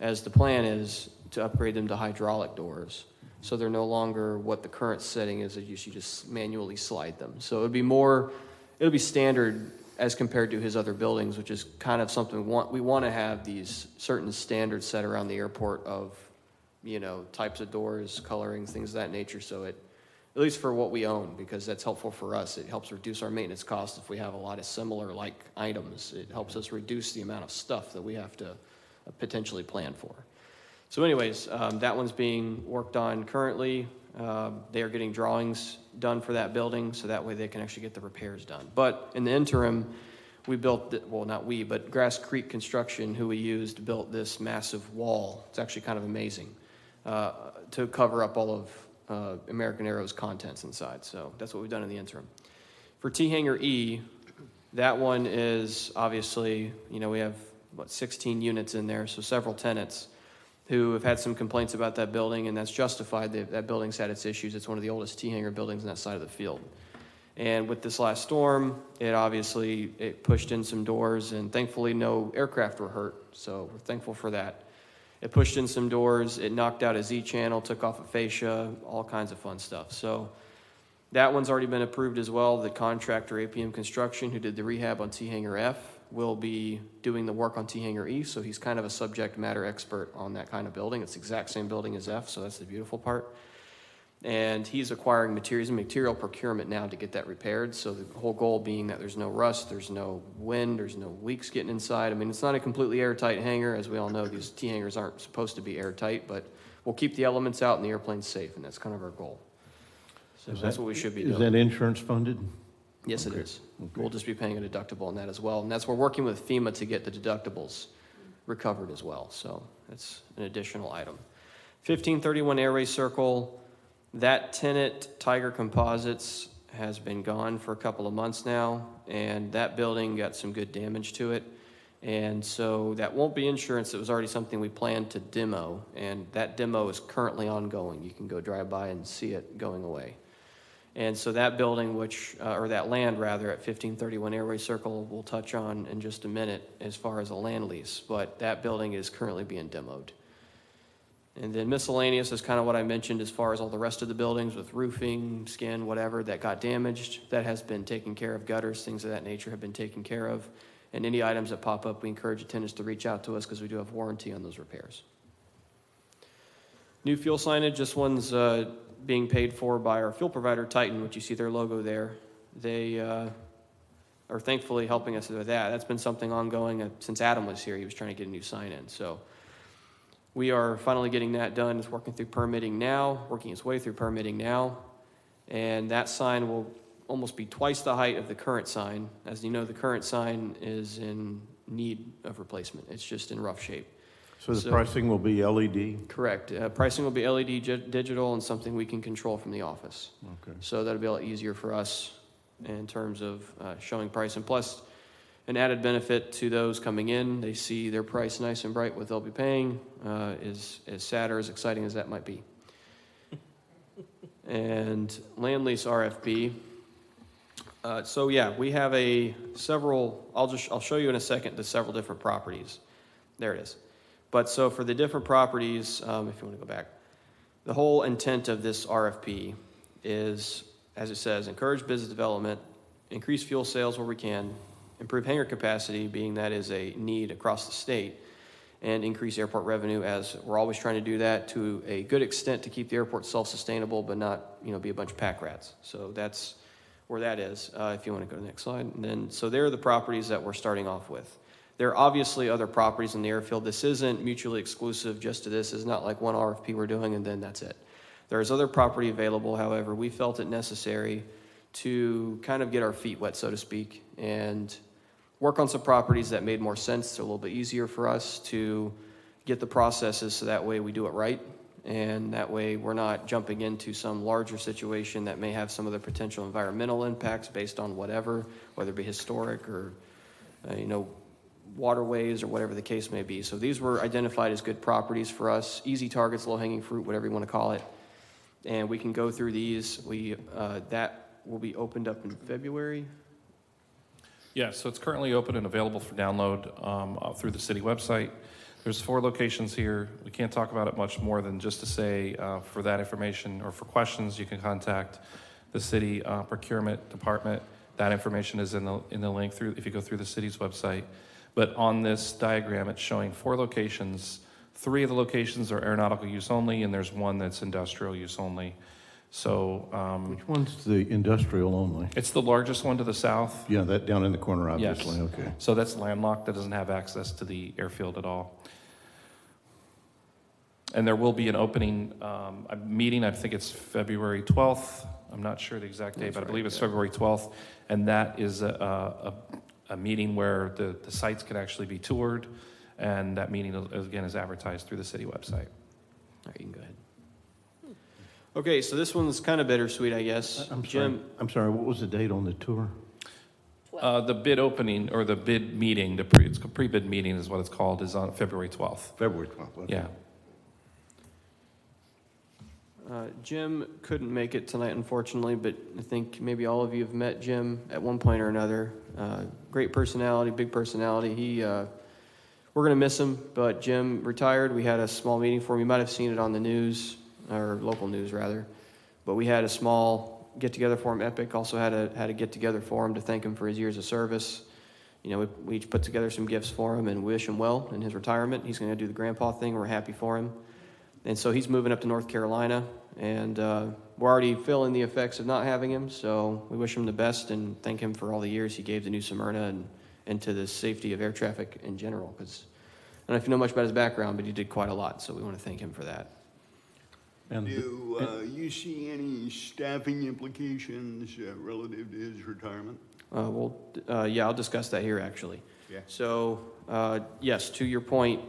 as the plan is, to upgrade them to hydraulic doors. So they're no longer what the current setting is, that you just manually slide them. So it'll be standard as compared to his other buildings, which is kind of something we want to have these certain standards set around the airport of, types of doors, colorings, things of that nature. So at least for what we own, because that's helpful for us. It helps reduce our maintenance costs if we have a lot of similar like items. It helps us reduce the amount of stuff that we have to potentially plan for. So anyways, that one's being worked on currently. They are getting drawings done for that building, so that way they can actually get the repairs done. But in the interim, we built, not we, but Grass Creek Construction, who we used, built this massive wall. It's actually kind of amazing, to cover up all of American Aero's contents inside. So that's what we've done in the interim. For T-Hangar E, that one is obviously, we have, 16 units in there, so several tenants who have had some complaints about that building, and that's justified. That building's had its issues. It's one of the oldest T-Hangar buildings on that side of the field. And with this last storm, it pushed in some doors, and thankfully no aircraft were hurt, so we're thankful for that. It pushed in some doors, it knocked out a Z-channel, took off a fascia, all kinds of fun stuff. So that one's already been approved as well. The contractor, APM Construction, who did the rehab on T-Hangar F, will be doing the work on T-Hangar E, so he's kind of a subject matter expert on that kind of building. It's the exact same building as F, so that's the beautiful part. And he's acquiring material procurement now to get that repaired, so the whole goal being that there's no rust, there's no wind, there's no leaks getting inside. I mean, it's not a completely airtight hangar. As we all know, these T-Hangars aren't supposed to be airtight, but we'll keep the elements out and the airplane safe, and that's kind of our goal. So that's what we should be doing. Is that insurance funded? Yes, it Okay. is. Okay. We'll just be paying a deductible on that as well. And that's, we're working with FEMA to get the deductibles recovered as well. So that's an additional item. 1531 Airway Circle, that tenant, Tiger Composites, has been gone for a couple of months now, and that building got some good damage to it. And so that won't be insurance. It was already something we planned to demo, and that demo is currently ongoing. You can go drive by and see it going away. And so that building, or that land rather, at 1531 Airway Circle, we'll touch on in just a minute as far as a land lease, but that building is currently being demoed. And then miscellaneous is kind of what I mentioned as far as all the rest of the buildings with roofing, skin, whatever, that got damaged. That has been taken care of. Gutters, things of that nature have been taken care of. And any items that pop up, we encourage tenants to reach out to us because we do have warranty on those repairs. New fuel signage, this one's being paid for by our fuel provider, Titan, which you see their logo there. They are thankfully helping us with that. That's been something ongoing since Adam was here. He was trying to get a new sign in. So we are finally getting that done. It's working its way through permitting now. And that sign will almost be twice the height of the current sign. As you know, the current sign is in need of replacement. It's just in rough shape. So the pricing will be LED? Correct. Pricing will be LED digital and something we can control from the office. Okay. So that'll be a lot easier for us in terms of showing price. And plus, an added benefit to those coming in, they see their price nice and bright, what they'll be paying, is as sad or as exciting as that might be. And land lease RFP. So yeah, we have I'll show you in a second the several different properties. There it is. But so for the different properties, if you want to go back, the whole intent of this RFP is, as it says, encourage business development, increase fuel sales where we can, improve hangar capacity, being that is a need across the state, and increase airport revenue, as we're always trying to do that to a good extent to keep the airport self-sustainable, but not, be a bunch of pack rats. So that's where that is, if you want to go to the next slide. And then, so there are the properties that we're starting off with. There are obviously other properties in the airfield. This isn't mutually exclusive just to this. It's not like one RFP we're doing and then that's it. There's other property available. However, we felt it necessary to kind of get our feet wet, so to speak, and work on some properties that made more sense. They're a little bit easier for us to get the processes so that way we do it right. And that way we're not jumping into some larger situation that may have some of the potential environmental impacts based on whatever, whether it be historic or, waterways or whatever the case may be. So these were identified as good properties for us, easy targets, low-hanging fruit, whatever you want to call it. And we can go through these. That will be opened up in February. Yeah, so it's currently open and available for download through the city website. There's 4 locations here. We can't talk about it much more than just to say for that information or for questions, you can contact the city procurement department. That information is in the link if you go through the city's website. But on this diagram, it's showing 4 locations. 3 of the locations are aeronautical use only, and there's 1 that's industrial use only. So Which one's the industrial only? it's the largest one to the south. Yeah, that down in the corner, obviously. Yes. Okay. So that's landlocked. That doesn't have access to the airfield at all. And there will be an opening a meeting. I think it's February 12th. I'm not sure the exact date, but I believe it's February 12th. And that is a meeting where the sites can actually be toured. And that meeting, again, is advertised through the city website. All right, you can go ahead. Okay, so this one's kind of bittersweet, I guess. Jim, I'm sorry, what was the date on the tour? The bid opening or the bid meeting, it's a pre-bid meeting is what it's called, is on February 12th. February 12th. Okay. Yeah. Jim couldn't make it tonight, unfortunately, but I think maybe all of you have met Jim at one point or another. Great personality, big personality. We're going to miss him, but Jim retired. We had a small meeting for him. You might have seen it on the news, or local news, rather. But we had a small get-together for him. Epic also had a get-together for him to thank him for his years of service. We each put together some gifts for him and wish him well in his retirement. He's going to do the grandpa thing. We're happy for him. And so he's moving up to North Carolina, and we're already feeling the effects of not having him, so we wish him the best and thank him for all the years he gave to New Smyrna and to the safety of air traffic in general, because I don't know if you know much about his background, but he did quite a lot, so we want to thank him for that. And Do you see any staffing implications relative to his retirement? Yeah, I'll discuss that here, actually. Yeah. So, yes, to your point,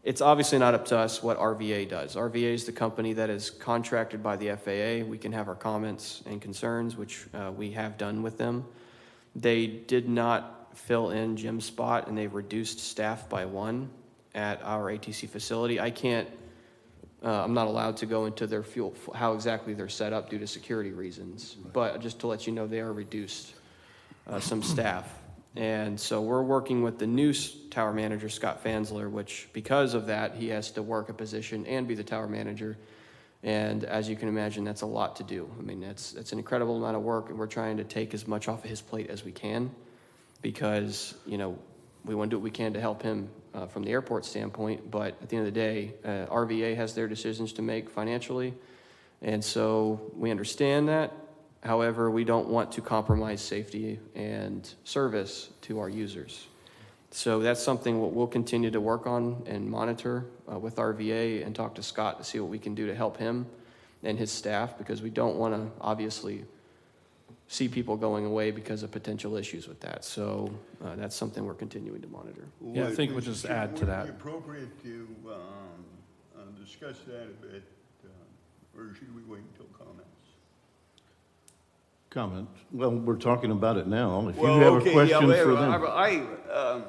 it's obviously not up to us what RVA does. RVA is the company that is contracted by the FAA. We can have our comments and concerns, which we have done with them. They did not fill in Jim's spot, and they've reduced staff by 1 at our ATC facility. I'm not allowed to go into their how exactly they're set up due to security reasons. But just to let you know, they are reduced some staff. And so we're working with the new tower manager, Scott Fansler, which because of that, he has to work a position and be the tower manager. And as you can imagine, that's a lot to do. I mean, it's an incredible amount of work, and we're trying to take as much off of his plate as we can because, we want to do what we can to help him from the airport standpoint. But at the end of the day, RVA has their decisions to make financially. And so we understand that. However, we don't want to compromise safety and service to our users. So that's something we'll continue to work on and monitor with RVA and talk to Scott to see what we can do to help him and his staff, because we don't want to obviously see people going away because of potential issues with that. So that's something we're continuing to monitor. Yeah, I think we'll just add to that. Would it be appropriate to discuss that a bit, or should we wait until comments? comment? Well, we're talking about it now. If you Well, have okay, a question yeah, for them.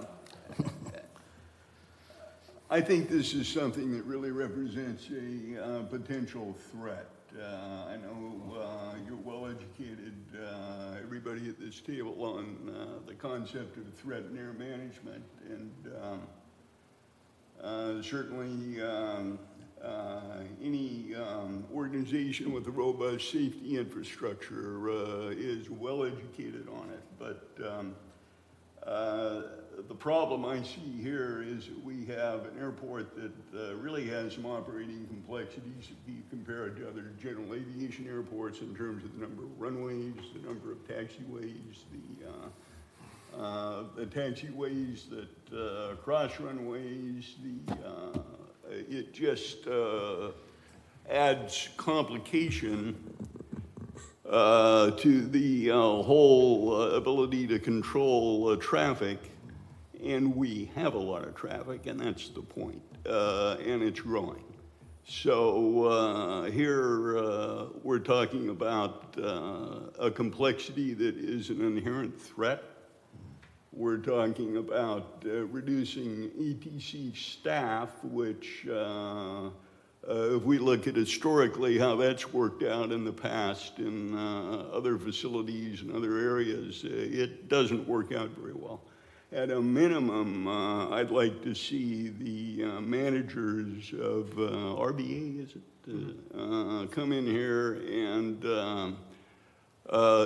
I think this is something that really represents a potential threat. I know you're well educated, everybody at this table, on the concept of threat and air management, and certainly any organization with a robust safety infrastructure is well educated on it. But the problem I see here is that we have an airport that really has some operating complexities if you compare it to other general aviation airports in terms of the number of runways, the number of taxiways, the taxiways that cross runways. It just adds complication to the whole ability to control traffic. And we have a lot of traffic, and that's the point, and it's growing. So here we're talking about a complexity that is an inherent threat. We're talking about reducing ATC staff, which if we look at historically how that's worked out in the past in other facilities and other areas, it doesn't work out very well. At a minimum, I'd like to see the managers of RBA, is it, come in here and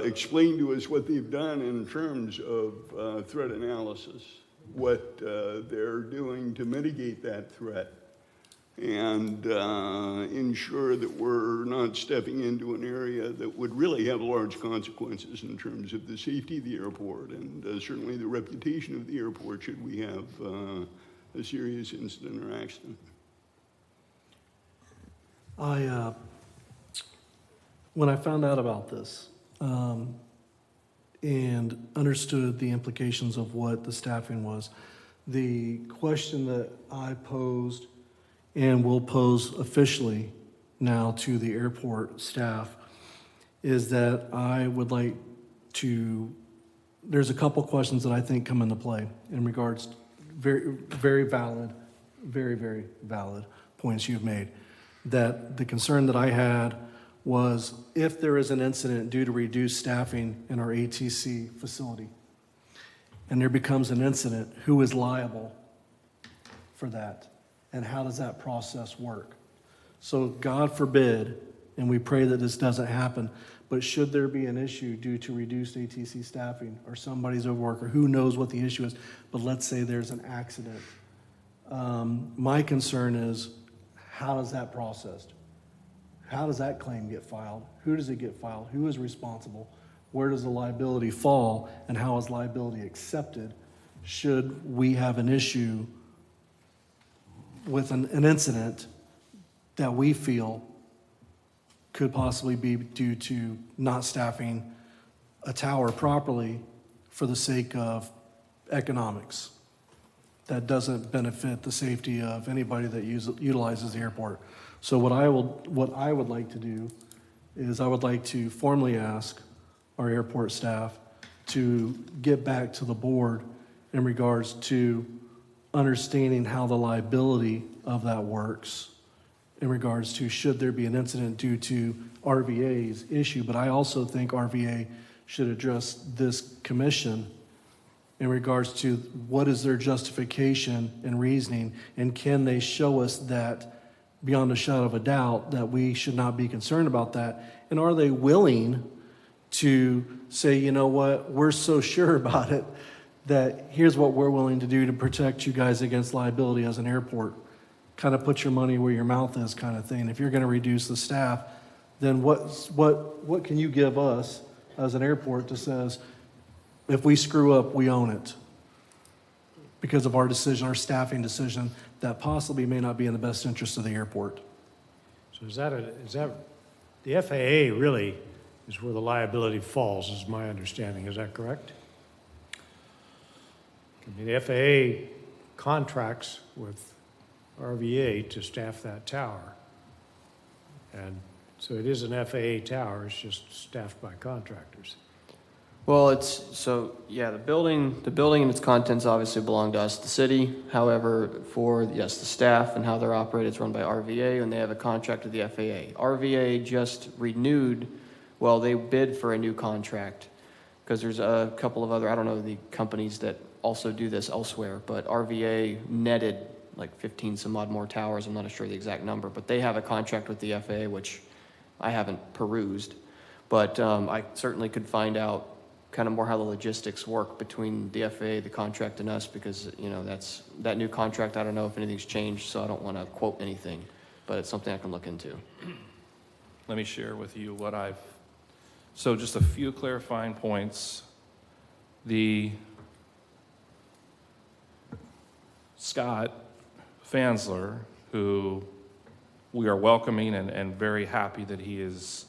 explain to us what they've done in terms of threat analysis, what they're doing to mitigate that threat, and ensure that we're not stepping into an area that would really have large consequences in terms of the safety of the airport and certainly the reputation of the airport should we have a serious incident or accident. When I found out about this and understood the implications of what the staffing was, the question that I posed and will pose officially now to the airport staff is that I would like to, there's a couple questions that I think come into play in regards to very valid points you've made. That the concern that I had was if there is an incident due to reduced staffing in our ATC facility and there becomes an incident, who is liable for that? And how does that process work? So God forbid, and we pray that this doesn't happen, but should there be an issue due to reduced ATC staffing or somebody's overwork or who knows what the issue is, but let's say there's an accident. My concern is, how is that processed? How does that claim get filed? Who does it get filed? Who is responsible? Where does the liability fall? And how is liability accepted should we have an issue with an incident that we feel could possibly be due to not staffing a tower properly for the sake of economics. That doesn't benefit the safety of anybody that utilizes the airport. So what I would like to do is I would like to formally ask our airport staff to get back to the board in regards to understanding how the liability of that works in regards to should there be an incident due to RVA's issue. But I also think RVA should address this commission in regards to what is their justification and reasoning, and can they show us that beyond a shadow of a doubt that we should not be concerned about that? And are they willing to say, you know what, we're so sure about it that here's what we're willing to do to protect you guys against liability as an airport? Kind of put your money where your mouth is kind of thing. If you're going to reduce the staff, then what can you give us as an airport that says, if we screw up, we own it because of our decision, our staffing decision that possibly may not be in the best interest of the airport? So is that the FAA really is where the liability falls, is my understanding. Is that correct? I mean, the FAA contracts with RVA to staff that tower. And so it is an FAA tower, it's just staffed by contractors. Well, the building and its contents obviously belong to us, the city. However, the staff and how they're operated is run by RVA, and they have a contract with the FAA. RVA just renewed, they bid for a new contract, because there's a couple of other, I don't know the companies that also do this elsewhere, but RVA netted like 15 some odd more towers. I'm not sure the exact number, but they have a contract with the FAA, which I haven't perused. But I certainly could find out kind of more how the logistics work between the FAA, the contract, and us, because, that's that new contract. I don't know if anything's changed, so I don't want to quote anything, but it's something I can look into. Let me share with you so just a few clarifying points. The Scott Fansler, who we are welcoming and very happy that he is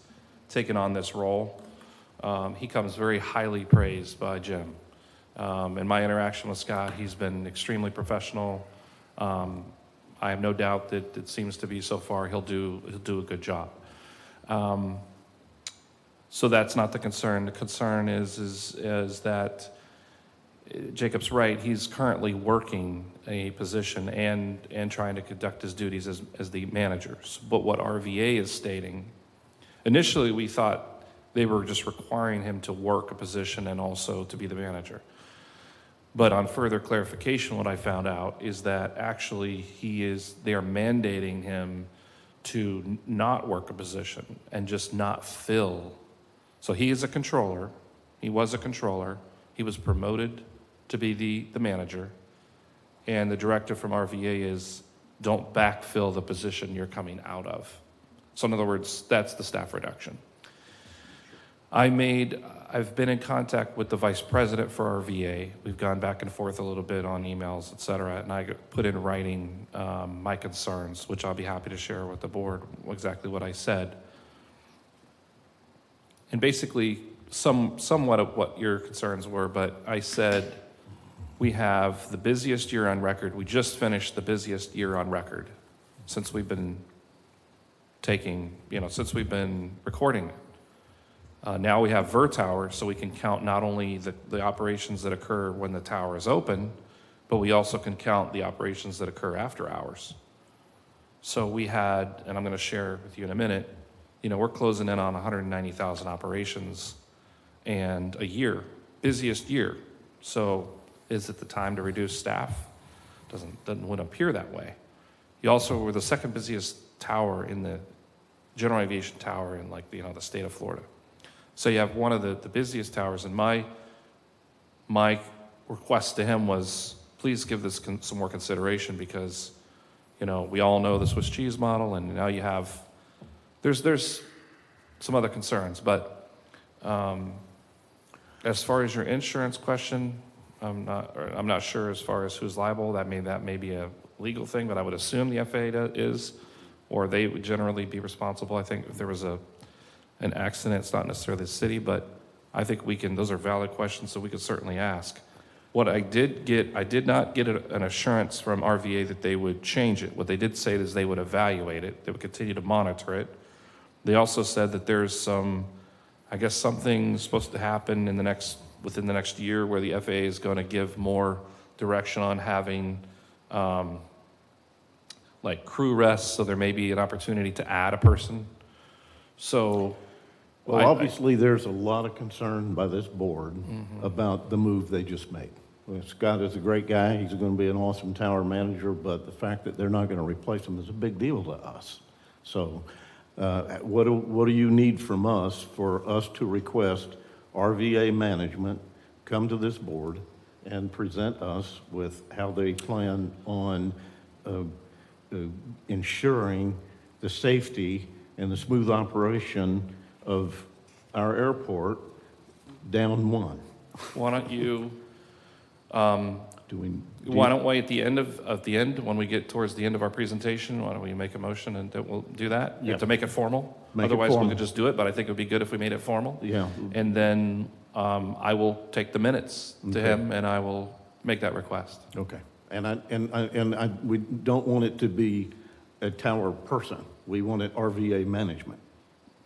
taken on this role. He comes very highly praised by Jim. In my interaction with Scott, he's been extremely professional. I have no doubt that it seems to be so far he'll do a good job. So that's not the concern. The concern is that Jacob's right. He's currently working a position and trying to conduct his duties as the managers. But what RVA is stating, initially we thought they were just requiring him to work a position and also to be the manager. But on further clarification, what I found out is that actually they are mandating him to not work a position and just not fill. So he is a controller. He was a controller. He was promoted to be the manager. And the directive from RVA is don't backfill the position you're coming out of. So in other words, that's the staff reduction. I've been in contact with the vice president for RVA. We've gone back and forth a little bit on emails, et cetera, and I put in writing my concerns, which I'll be happy to share with the board exactly what I said. And basically, somewhat of what your concerns were, but I said we have the busiest year on record. We just finished the busiest year on record since we've been since we've been recording it. Now we have VerTower, so we can count not only the operations that occur when the tower is open, but we also can count the operations that occur after hours. So we had, and I'm going to share with you in a minute, we're closing in on 190,000 operations and a year, busiest year. So is it the time to reduce staff? Wouldn't appear that way. You also were the second busiest tower in the general aviation tower in the state of Florida. So you have one of the busiest towers, and my request to him was, please give this some more consideration because, we all know the Swiss cheese model, and now you have, there's some other concerns, but as far as your insurance question, I'm not sure as far as who's liable. That may be a legal thing, but I would assume the FAA is. or they would generally be responsible. I think if there was an accident, it's not necessarily the city, but I think those are valid questions, so we could certainly ask. What I did not get an assurance from RVA that they would change it. What they did say is they would evaluate it, they would continue to monitor it. They also said that there's something supposed to happen within the next year where the FAA is going to give more direction on having like crew rests, so there may be an opportunity to add a person. So, Well, obviously, there's a lot of concern by this board about the move they just made. Well, Scott is a great guy. He's going to be an awesome tower manager, but the fact that they're not going to replace him is a big deal to us. So what do you need from us for us to request RVA management come to this board and present us with how they plan on ensuring the safety and the smooth operation of our airport down one? why don't you, Do why don't we at the end, when we get towards the end of our presentation, why don't we make a motion and we'll do that? Yeah. To make it formal? Make it Otherwise, formal. we could just do it, but I think it would be good if we made it formal. Yeah. And then I will take the minutes to Okay. him and I will make that request. Okay. We don't want it to be a tower person. We want it RVA management,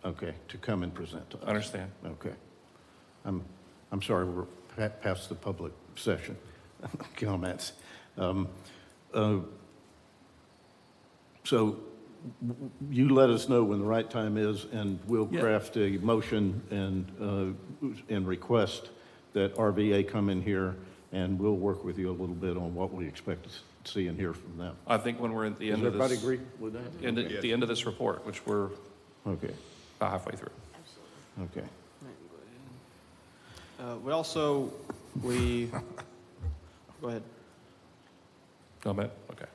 okay, to come and present to us. Understand? Okay. I'm sorry, we're past the public session comments. So you let us know when the right time is, and we'll Yeah. craft a motion and request that RVA come in here, and we'll work with you a little bit on what we expect to see and hear from them. I think when we're at the end Does of this. everybody agree with that? At the end of this report, which we're Okay, about halfway through. Absolutely. okay. Go ahead. Go ahead. Okay.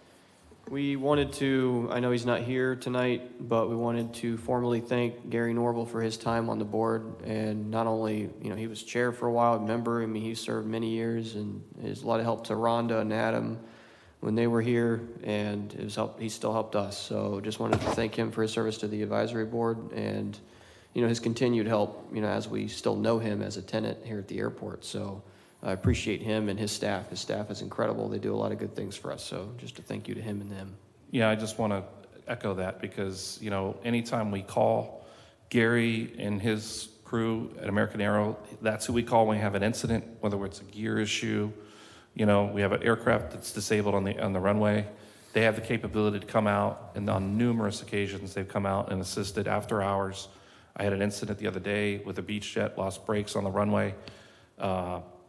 We wanted to, I know he's not here tonight, but we wanted to formally thank Gary Norville for his time on the board. And not only, he was chair for a while, member, he served many years, and is a lot of help to Rhonda and Adam when they were here, and he still helped us. So just wanted to thank him for his service to the advisory board and, his continued help, as we still know him as a tenant here at the airport. So I appreciate him and his staff. His staff is incredible. They do a lot of good things for us. So just a thank you to him and them. Yeah, I just want to echo that because, anytime we call Gary and his crew at American Aero, that's who we call when we have an incident, whether it's a gear issue, we have an aircraft that's disabled on the runway. They have the capability to come out, and on numerous occasions they've come out and assisted after hours. I had an incident the other day with a Beechjet, lost brakes on the runway.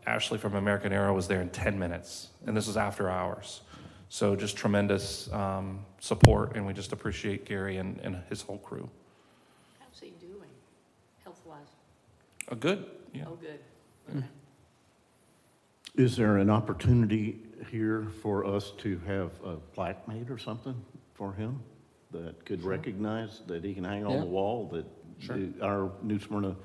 Ashley from American Aero was there in 10 minutes, and this was after hours. So just tremendous support, and we just appreciate Gary and his whole crew. How's he doing, health-wise? Good, yeah. Oh, good. Okay. Is there an opportunity here for us to have a plaque made or something for him that could recognize, that he can hang on Yeah. the wall, that Sure. our New Smyrna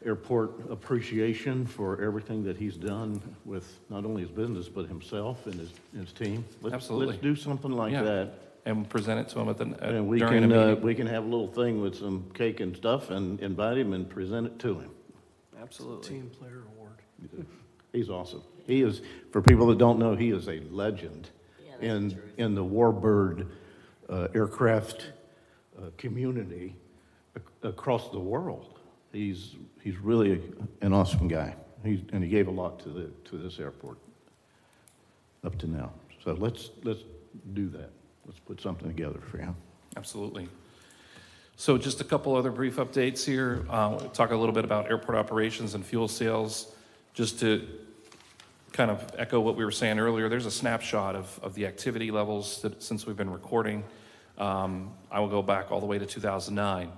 Airport appreciation for everything that he's done with not only his business, but himself and his team? Absolutely. Let's do something like Yeah. that. And present it to him And we during a can, meeting. we can have a little thing with some cake and stuff and invite him and present it to him. Absolutely. Team player award. He's awesome. He is, for people that don't know, he is a legend Yeah, that's the truth. in the Warbird aircraft community across the world. He's really an awesome guy. And he gave a lot to this airport up to now. So let's do that. Let's put something together for him. Absolutely. So just a couple other brief updates here. We'll talk a little bit about airport operations and fuel sales. Just to kind of echo what we were saying earlier, there's a snapshot of the activity levels since we've been recording. I will go back all the way to 2009.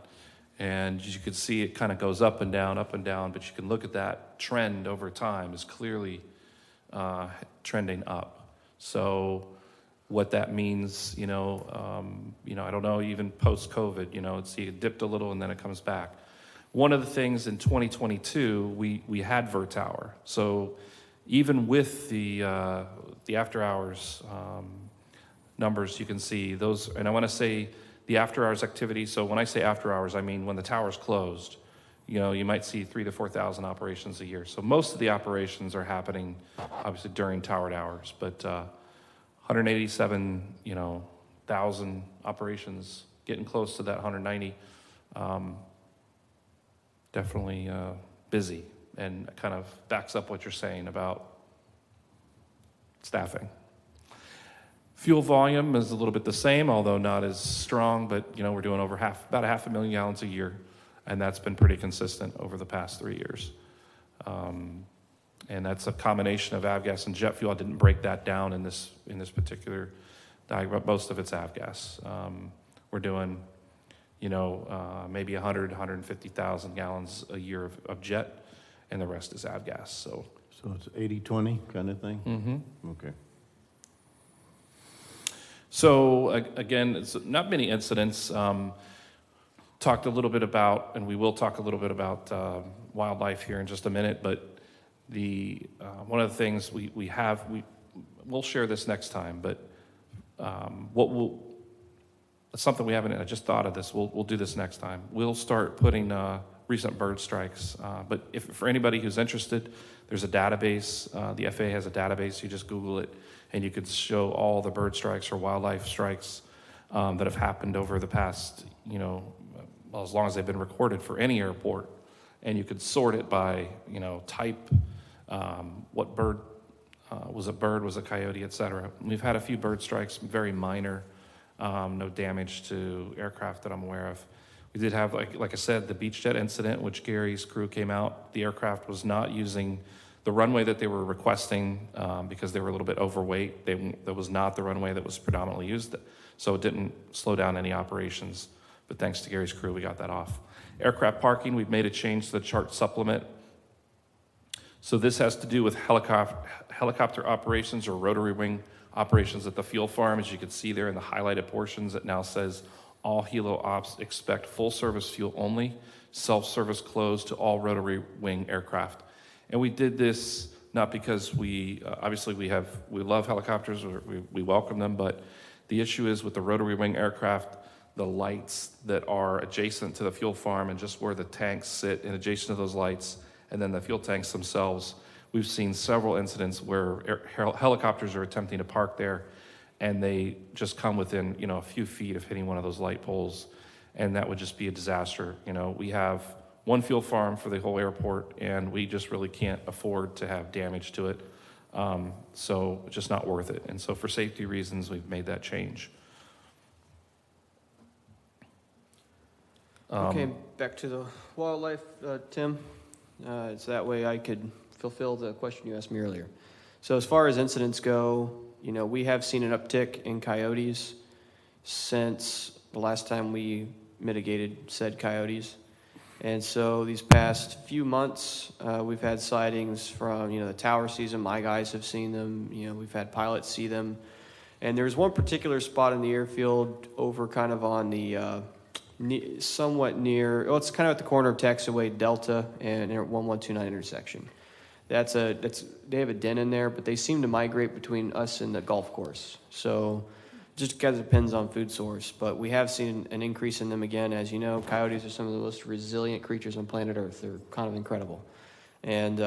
And as you can see, it kind of goes up and down, but you can look at that trend over time is clearly trending up. So what that means, I don't know, even post-COVID, it dipped a little and then it comes back. One of the things in 2022, we had VerTower. So even with the after hours numbers, you can see those, and I want to say the after-hours activity. So when I say after-hours, I mean when the tower's closed. You know, you might see 3,000 to 4,000 operations a year. So most of the operations are happening, obviously, during towered hours. But 187, you know, thousand operations, getting close to that 190. Definitely busy, and kind of backs up what you're saying about staffing. Fuel volume is a little bit the same, although not as strong, but you know, we're doing about 500,000 gallons a year, and that's been pretty consistent over the past 3 years. And that's a combination of avgas and jet fuel. I didn't break that down in this particular diagram, but most of it's avgas. We're doing, you know, maybe 150,000 gallons a year of jet, and the rest is avgas. So it's 80-20 kind of thing? mm-hmm. Okay. So again, it's not many incidents. Talked a little bit about, and we will talk a little bit about wildlife here in just a minute, but one of the things we'll share this next time, but it's something we haven't, I just thought of this, we'll do this next time. We'll start putting recent bird strikes, but for anybody who's interested, there's a database, the FAA has a database, you just Google it, and you could show all the bird strikes or wildlife strikes that have happened over the past, you know, well, as long as they've been recorded for any airport, and you could sort it by, you know, type, what bird, was a coyote, et cetera. We've had a few bird strikes, very minor, no damage to aircraft that I'm aware of. We did have, like I said, the Beechjet incident, which Gary's crew came out. The aircraft was not using the runway that they were requesting because they were a little bit overweight. That was not the runway that was predominantly used, so it didn't slow down any operations. But thanks to Gary's crew, we got that off. Aircraft parking, we've made a change to the chart supplement. So this has to do with helicopter operations or rotary wing operations at the fuel farm. As you can see there in the highlighted portions, it now says all helo ops expect full service fuel only, self-service closed to all rotary wing aircraft. And we did this not because obviously we love helicopters, or we welcome them, but the issue is with the rotary wing aircraft, the lights that are adjacent to the fuel farm and just where the tanks sit and adjacent to those lights, and then the fuel tanks themselves, we've seen several incidents where helicopters are attempting to park there, and they just come within, you know, a few feet of hitting one of those light poles, and that would just be a disaster. You know, we have one fuel farm for the whole airport, and we just really can't afford to have damage to it. So it's just not worth it. And so for safety reasons, we've made that change. Okay, back to the wildlife, Tim. So that way I could fulfill the question you asked me earlier. So as far as incidents go, you know, we have seen an uptick in coyotes since the last time we mitigated said coyotes. And so these past few months, we've had sightings from, you know, the tower season. My guys have seen them. You know, we've had pilots see them. And there's one particular spot in the airfield over kind of on the somewhat near, well, it's kind of at the corner of Taxiway Delta and 1129 intersection. They have a den in there, but they seem to migrate between us and the golf course. So just kind of depends on food source, but we have seen an increase in them again. As you know, coyotes are some of the most resilient creatures on planet Earth. They're kind of incredible. And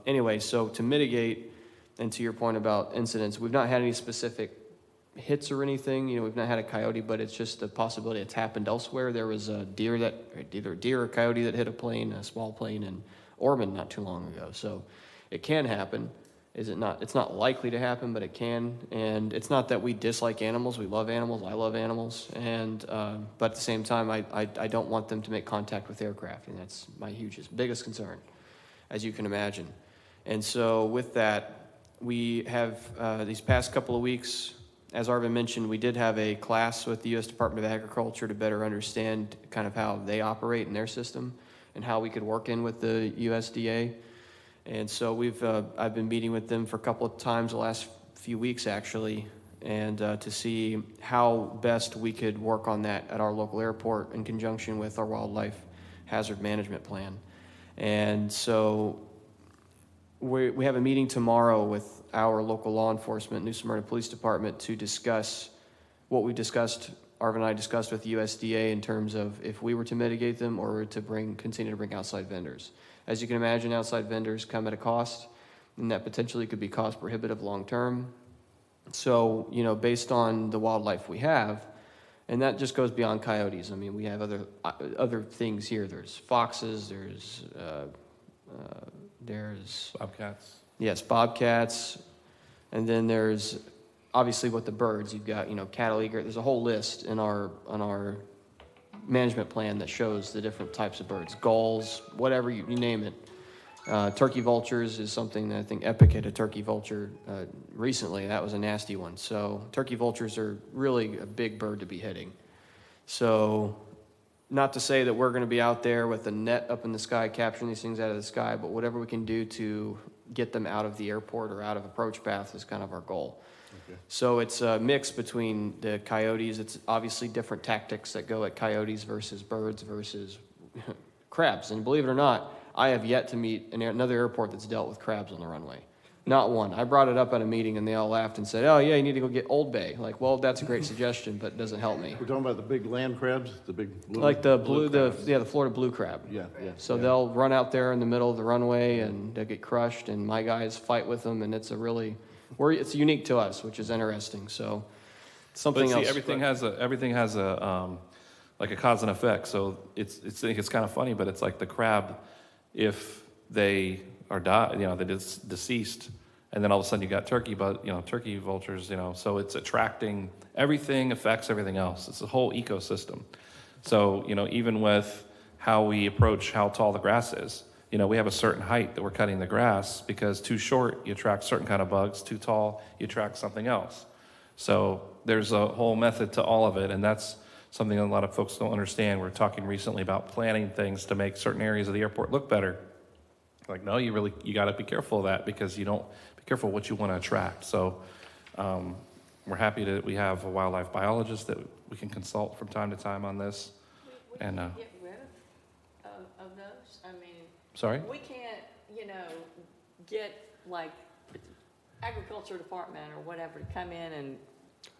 anyway, so to mitigate, and to your point about incidents, we've not had any specific hits or anything. You know, we've not had a coyote, but it's just the possibility it's happened elsewhere. There was either a deer or coyote that hit a small plane in Ormond not too long ago. So it can happen. Is it not? It's not likely to happen, but it can. And it's not that we dislike animals. We love animals. I love animals. And but at the same time, I don't want them to make contact with aircraft, and that's my biggest concern, as you can imagine. And so with that, we have these past couple of weeks, as Arvin mentioned, we did have a class with the U.S. Department of Agriculture to better understand kind of how they operate in their system and how we could work in with the USDA. And so I've been meeting with them for a couple of times the last few weeks, actually, and to see how best we could work on that at our local airport in conjunction with our wildlife hazard management plan. And so we have a meeting tomorrow with our local law enforcement, New Smyrna Police Department, to discuss what we discussed Arvin and I discussed with the USDA in terms of if we were to mitigate them or were to continue to bring outside vendors. As you can imagine, outside vendors come at a cost, and that potentially could be cost prohibitive long term. So, based on the wildlife we have, and that just goes beyond coyotes. I mean, we have other things here. There's foxes. There's Bobcats. yes, bobcats, and then there's obviously with the birds. You've got cattle egret. There's a whole list on our management plan that shows the different types of birds, gulls, whatever you name it. Turkey vultures is something that I think Epic had a turkey vulture recently. That was a nasty one. So turkey vultures are really a big bird to be hitting. So not to say that we're going to be out there with a net up in the sky capturing these things out of the sky, but whatever we can do to get them out of the airport or out of approach paths is kind of our goal. Okay. So it's a mix between the coyotes. It's obviously different tactics that go at coyotes versus birds versus crabs. And believe it or not, I have yet to meet another airport that's dealt with crabs on the runway. Not one. I brought it up at a meeting and they all laughed and said, "Oh yeah, you need to go get Old Bay." Like, well, that's a great suggestion, but it doesn't help me. We're talking about the big land crabs, the big blue, Like the crabs. the Florida blue crab. Yeah, yeah. So yeah. they'll run out there in the middle of the runway and they'll get crushed, and my guys fight with them, and it's it's unique to us, which is interesting. So something But see, else. everything has a like a cause and effect. So it's kind of funny, but it's like the crab, if they are they're deceased, and then all of a sudden you got turkey vultures, so it's attracting, everything affects everything else. It's a whole ecosystem. So, even with how we approach how tall the grass is, we have a certain height that we're cutting the grass, because too short, you attract certain kind of bugs, too tall, you attract something else. So there's a whole method to all of it, and that's something a lot of folks don't understand. We're talking recently about planning things to make certain areas of the airport look better. Like, no, you got to be careful of that, because you don't be careful what you want to attract. So we're happy that we have a wildlife biologist that we can consult from time to time on this. We And can't get rid of those. I mean, sorry? we can't, get like agriculture department or whatever to come in and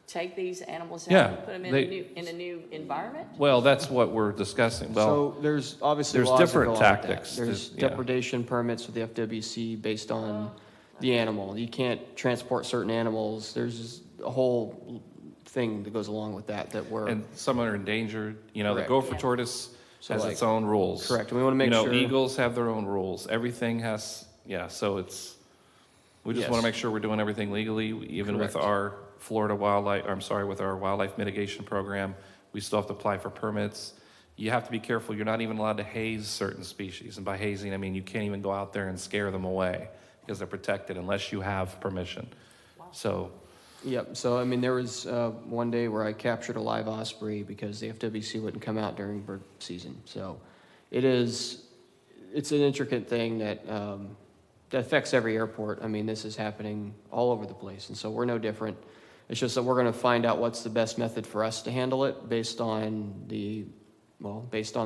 take these animals out Yeah, and put them in a new environment. Well, that's what we're discussing. Well, So there's obviously there's laws that different go along with that. tactics. There's Yeah. depredation permits with the FWC based on the animal. You can't transport certain animals. There's just a whole thing that goes along with that we're and some are endangered. The Correct. gopher Yeah. tortoise So, has like- its own rules. correct. And we want to make sure. Eagles have their own rules. Everything has, so we just Yes. want to make sure we're doing everything legally, even with Correct. our with our wildlife mitigation program. We still have to apply for permits. You have to be careful. You're not even allowed to haze certain species. And by hazing, I mean you can't even go out there and scare them away, because they're protected unless you have permission. So, Yep. So, I mean, there was one day where I captured a live osprey because the FWC wouldn't come out during bird season. So it's an intricate thing that affects every airport. I mean, this is happening all over the place. And so we're no different. It's just that we're going to find out what's the best method for us to handle it based on the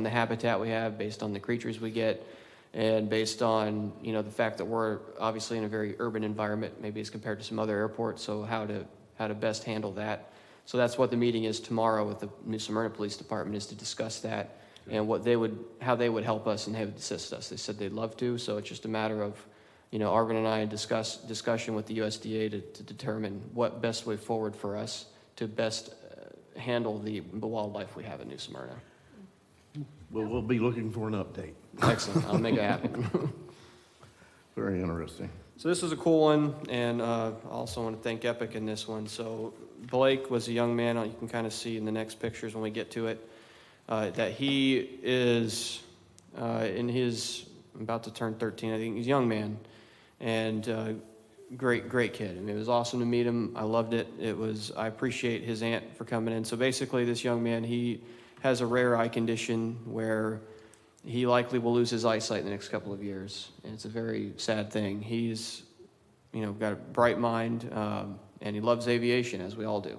habitat we have, based on the creatures we get, and based on, the fact that we're obviously in a very urban environment, maybe as compared to some other airports, so how to best handle that. So that's what the meeting is tomorrow with the New Smyrna Police Department, is to discuss that and how they would help us and they would assist us. They said they'd love to, so it's just a matter of, Arvin and I discussion with the USDA to determine what best way forward for us to best handle the wildlife we have in New Smyrna. Well, we'll be looking for an update. Excellent. I'll make it happen. Very interesting. So this was a cool one, and I also want to thank Epic in this one. So Blake was a young man, you can kind of see in the next pictures when we get to it, that he is about to turn 13, I think. He's a young man, and great kid. I mean, it was awesome to meet him. I loved it. I appreciate his aunt for coming in. So basically, this young man, he has a rare eye condition where he likely will lose his eyesight in the next couple of years, and it's a very sad thing. He's, got a bright mind, and he loves aviation, as we all do.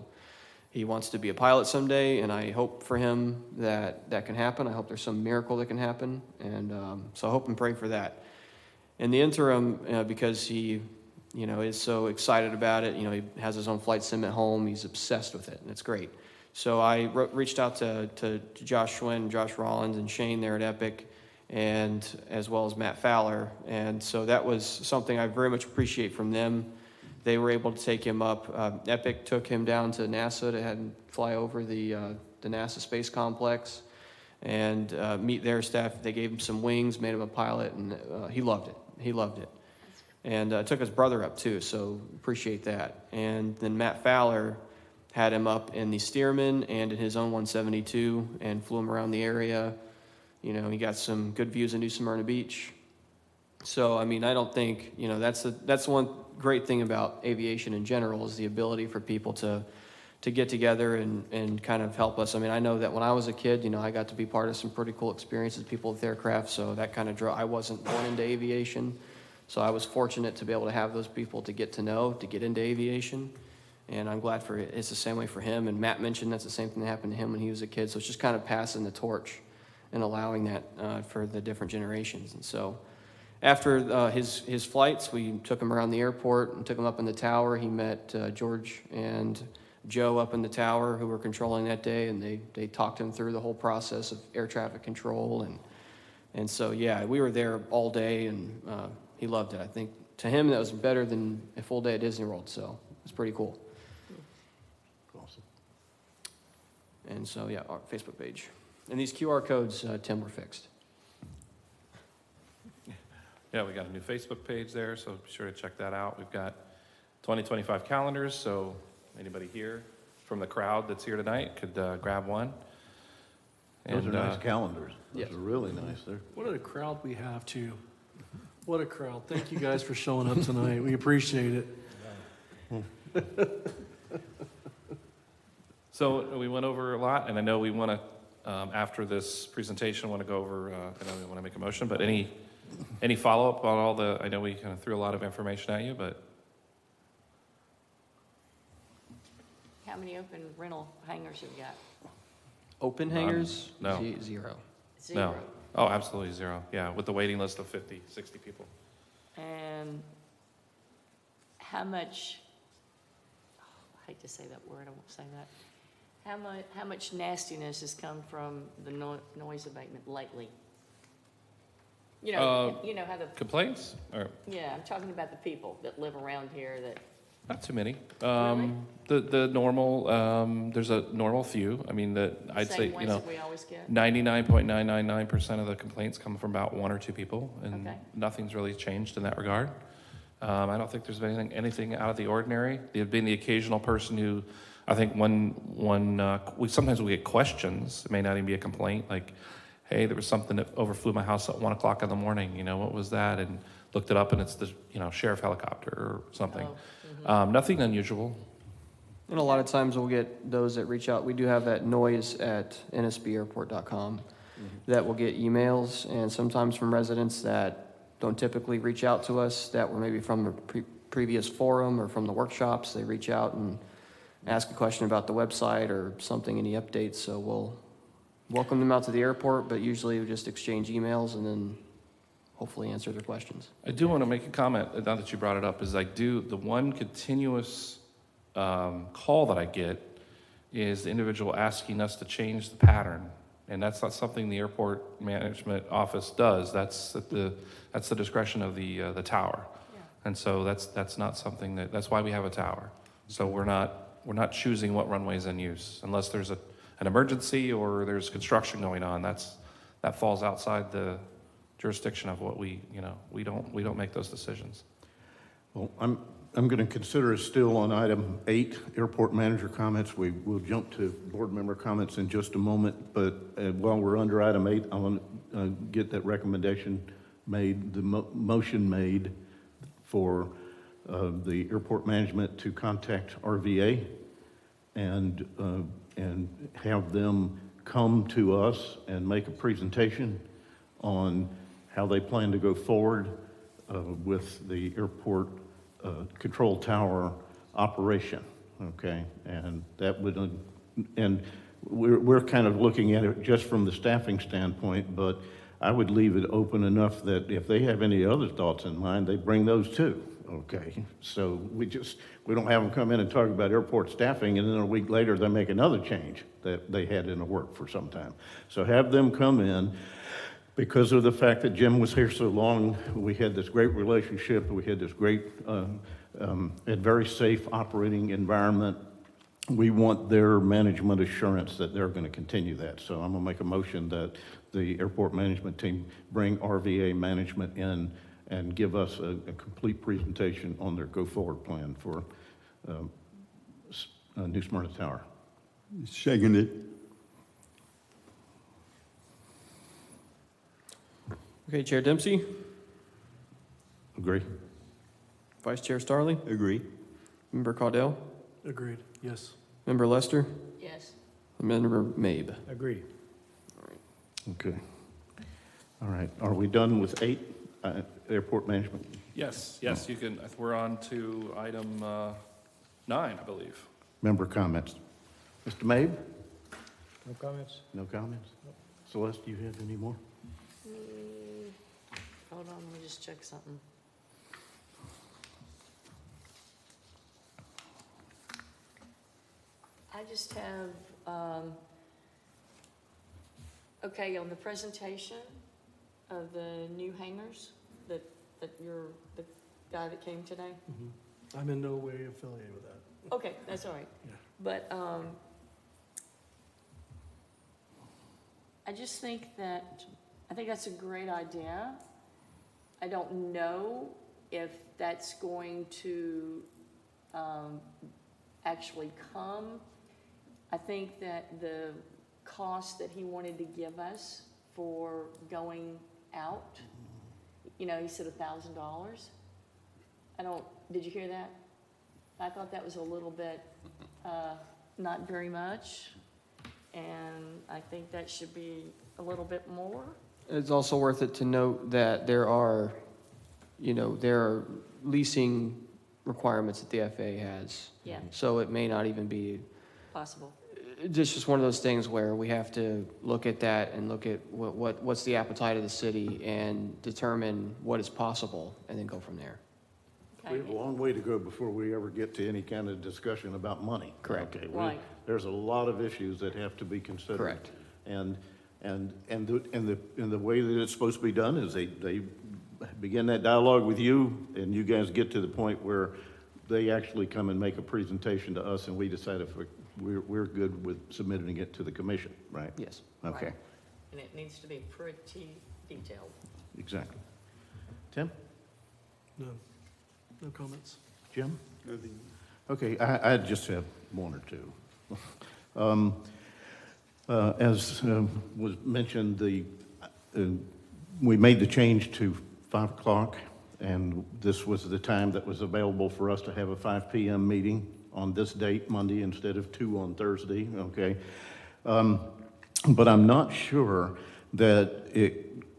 He wants to be a pilot someday, and I hope for him that can happen. I hope there's some miracle that can happen, and so I hope and pray for that. In the interim, because he, is so excited about it, he has his own flight sim at home. He's obsessed with it, and it's great. So I reached out to Josh Schwinn, Josh Rollins, and Shane there at Epic, and as well as Matt Fowler. And so that was something I very much appreciate from them. They were able to take him up. Epic took him down to NASA to have him fly over the NASA Space Complex and meet their staff. They gave him some wings, made him a pilot, and he loved it. He loved it. And took his brother up too, so appreciate that. And then Matt Fowler had him up in the Stearman and in his own 172 and flew him around the area. You know, he got some good views of New Smyrna Beach. So, I mean, I don't think, you know, that's one great thing about aviation in general is the ability for people to get together and kind of help us. I mean, I know that when I was a kid, you know, I got to be part of some pretty cool experiences, people with aircraft, so that kind of drew. I wasn't born into aviation, so I was fortunate to be able to have those people to get to know, to get into aviation, and I'm glad for it. It's the same way for him, and Matt mentioned that's the same thing that happened to him when he was a kid, so it's just kind of passing the torch and allowing that for the different generations. And so after his flights, we took him around the airport and took him up in the tower. He met George and Joe up in the tower who were controlling that day, and they talked him through the whole process of air traffic control. And so, yeah, we were there all day, and he loved it. I think to him that was better than a full day at Disney World, so it's pretty cool. Awesome. And so, yeah, our Facebook page. And these QR codes, Tim, were fixed. Yeah, we got a new Facebook page there, so be sure to check that out. We've got 2025 calendars, so anybody here from the crowd that's here tonight could grab one. Those are nice calendars. Those yes. are really nice. They're What a crowd we have, too. What a crowd. Thank you guys for showing up tonight. We appreciate it. So we went over a lot, and I know we want to, after this presentation, want to go over, I know we want to make a motion, but any follow-up on all the, I know we kind of threw a lot of information at you, but How many open rental hangars have you got? Open hangars? No. Zero. Zero. no. Oh, absolutely zero. Yeah, with the waiting list of 50, 60 people. And how much, I hate to say that word, I won't say that. How much nastiness has come from the noise abatement lately? You know how the, Complaints? Or yeah, I'm talking about the people that live around here that, not too many. Really? The normal, there's a normal few. I mean, I'd say, same you ones know, that we always get? 99.999% of the complaints come from about one or two people, and Okay. nothing's really changed in that regard. I don't think there's been anything out of the ordinary. There've been the occasional person who, I think sometimes we get questions. It may not even be a complaint, like, hey, there was something that overflew my house at 1 o'clock in the morning. You know, what was that? And looked it up, and it's the sheriff helicopter or something. Oh, Nothing unusual. And a lot of times we'll get those that reach out. We do have that noise@nbsairport.com that will get emails, and sometimes from residents that don't typically reach out to us, that were maybe from a previous forum or from the workshops. They reach out and ask a question about the website or something, any updates. So we'll welcome them out to the airport, but usually we just exchange emails and then hopefully answer their questions. I do want to make a comment, now that you brought it up, is the one continuous call that I get is the individual asking us to change the pattern. And that's not something the airport management office does. That's the discretion of the tower. Yeah. And so that's not something that's why we have a tower. So we're not choosing what runway's in use unless there's an emergency or there's construction going on. That falls outside the jurisdiction of what we don't make those decisions. Well, I'm going to consider us still on item 8, airport manager comments. We will jump to board member comments in just a moment, but while we're under item 8, I want to get that recommendation made, the motion made for the airport management to contact RVA and have them come to us and make a presentation on how they plan to go forward with the airport control tower operation, okay? And that would, and we're kind of looking at it just from the staffing standpoint, but I would leave it open enough that if they have any other thoughts in mind, they bring those too, okay? So we don't have them come in and talk about airport staffing, and then a week later, they make another change that they had in the work for some time. So have them come in. Because of the fact that Jim was here so long, we had this great relationship, we had this great and very safe operating environment. We want their management assurance that they're going to continue that. So I'm going to make a motion that the airport management team bring RVA management in and give us a complete presentation on their go-forward plan for New Smyrna Tower. Seconded. Okay, Chair Dempsey, Agree? Vice Chair Starley, Agree. Member Caudell, Agreed, yes. Member Lester, Yes. and Member Mabe. Agree. Okay. All right. Are we done with 8, airport management? Yes, you can, we're on to item 9, I believe. Member comments? Mr. Mabe? No comments? No comments? Celeste, do you have any more? Hold on, let me just check something. I just have, okay, on the presentation of the new hangars that you're, the guy that came today. I'm in no way affiliated with that. Okay, that's all right. Yeah. But I just think I think that's a great idea. I don't know if that's going to actually come. I think that the cost that he wanted to give us for going out, you know, he said $1,000. Did you hear that? I thought that was a little bit, not very much, and I think that should be a little bit more. It's also worth it to note that there are leasing requirements that the FAA has. Yeah, So it may not even be, possible. it's just one of those things where we have to look at that and look at what's the appetite of the city and determine what is possible and then go from there. We have a long way to go before we ever get to any kind of discussion about money. Correct. Okay, Right. There's a lot of issues that have to be considered. Correct. And the way that it's supposed to be done is they begin that dialogue with you, and you guys get to the point where they actually come and make a presentation to us, and we decide if we're good with submitting it to the commission, right? Yes. Okay, Right. And it needs to be pretty detailed. exactly. Tim? No comments. Jim? Nothing. Okay, I just have one or two. As was mentioned, we made the change to 5 o'clock, and this was the time that was available for us to have a 5 p.m. meeting on this date, Monday, instead of 2 on Thursday, okay? But I'm not sure that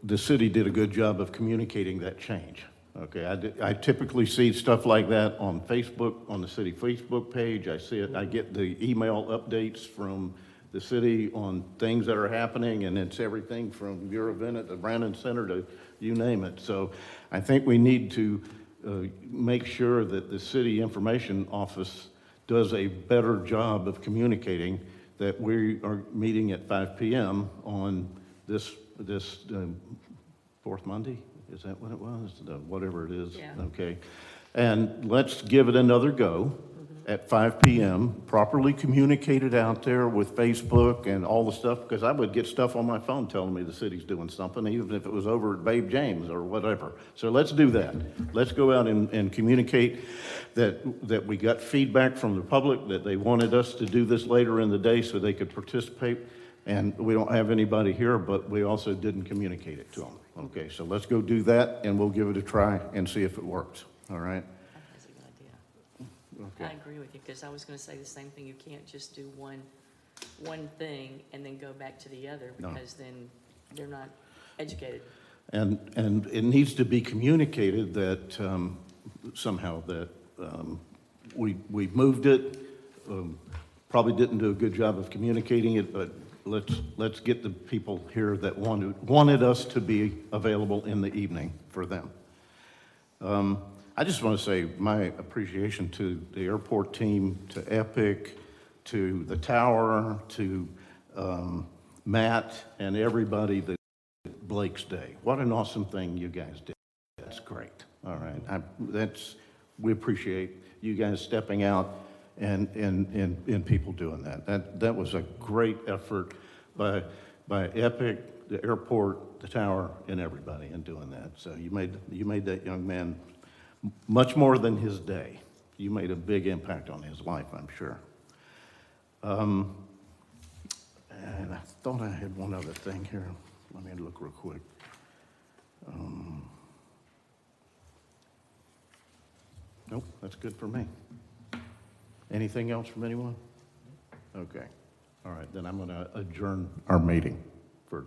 the city did a good job of communicating that change. Okay, I typically see stuff like that on Facebook, on the city Facebook page. I see it, I get the email updates from the city on things that are happening, and it's everything from your event at the Brandon Center to you name it. So I think we need to make sure that the city information office does a better job of communicating that we are meeting at 5 p.m. on this fourth Monday. Is that what it was? Whatever it is. Yeah. Okay. And let's give it another go at 5 p.m., properly communicated out there with Facebook and all the stuff, because I would get stuff on my phone telling me the city's doing something, even if it was over at Babe James or whatever. So let's do that. Let's go out and communicate that we got feedback from the public, that they wanted us to do this later in the day so they could participate. And we don't have anybody here, but we also didn't communicate it to them. Okay, so let's go do that, and we'll give it a try and see if it works. All right? That's a good idea. Okay. I agree with you, because I was gonna say the same thing. You can't just do one thing and then go back to the other, No. because then they're not educated. And it needs to be communicated that somehow that we moved it. Probably didn't do a good job of communicating it, but let's get the people here that wanted us to be available in the evening for them. I just want to say my appreciation to the airport team, to Epic, to the tower, to Matt, and everybody that Blake's Day. What an awesome thing you guys did. That's great. All right. We appreciate you guys stepping out and people doing that. That was a great effort by Epic, the airport, the tower, and everybody in doing that. So you made that young man much more than his day. You made a big impact on his life, I'm sure. And I thought I had one other thing here. Let me look real quick. Nope, that's good for me. Anything else from anyone? Okay. All right, then I'm going to adjourn our meeting for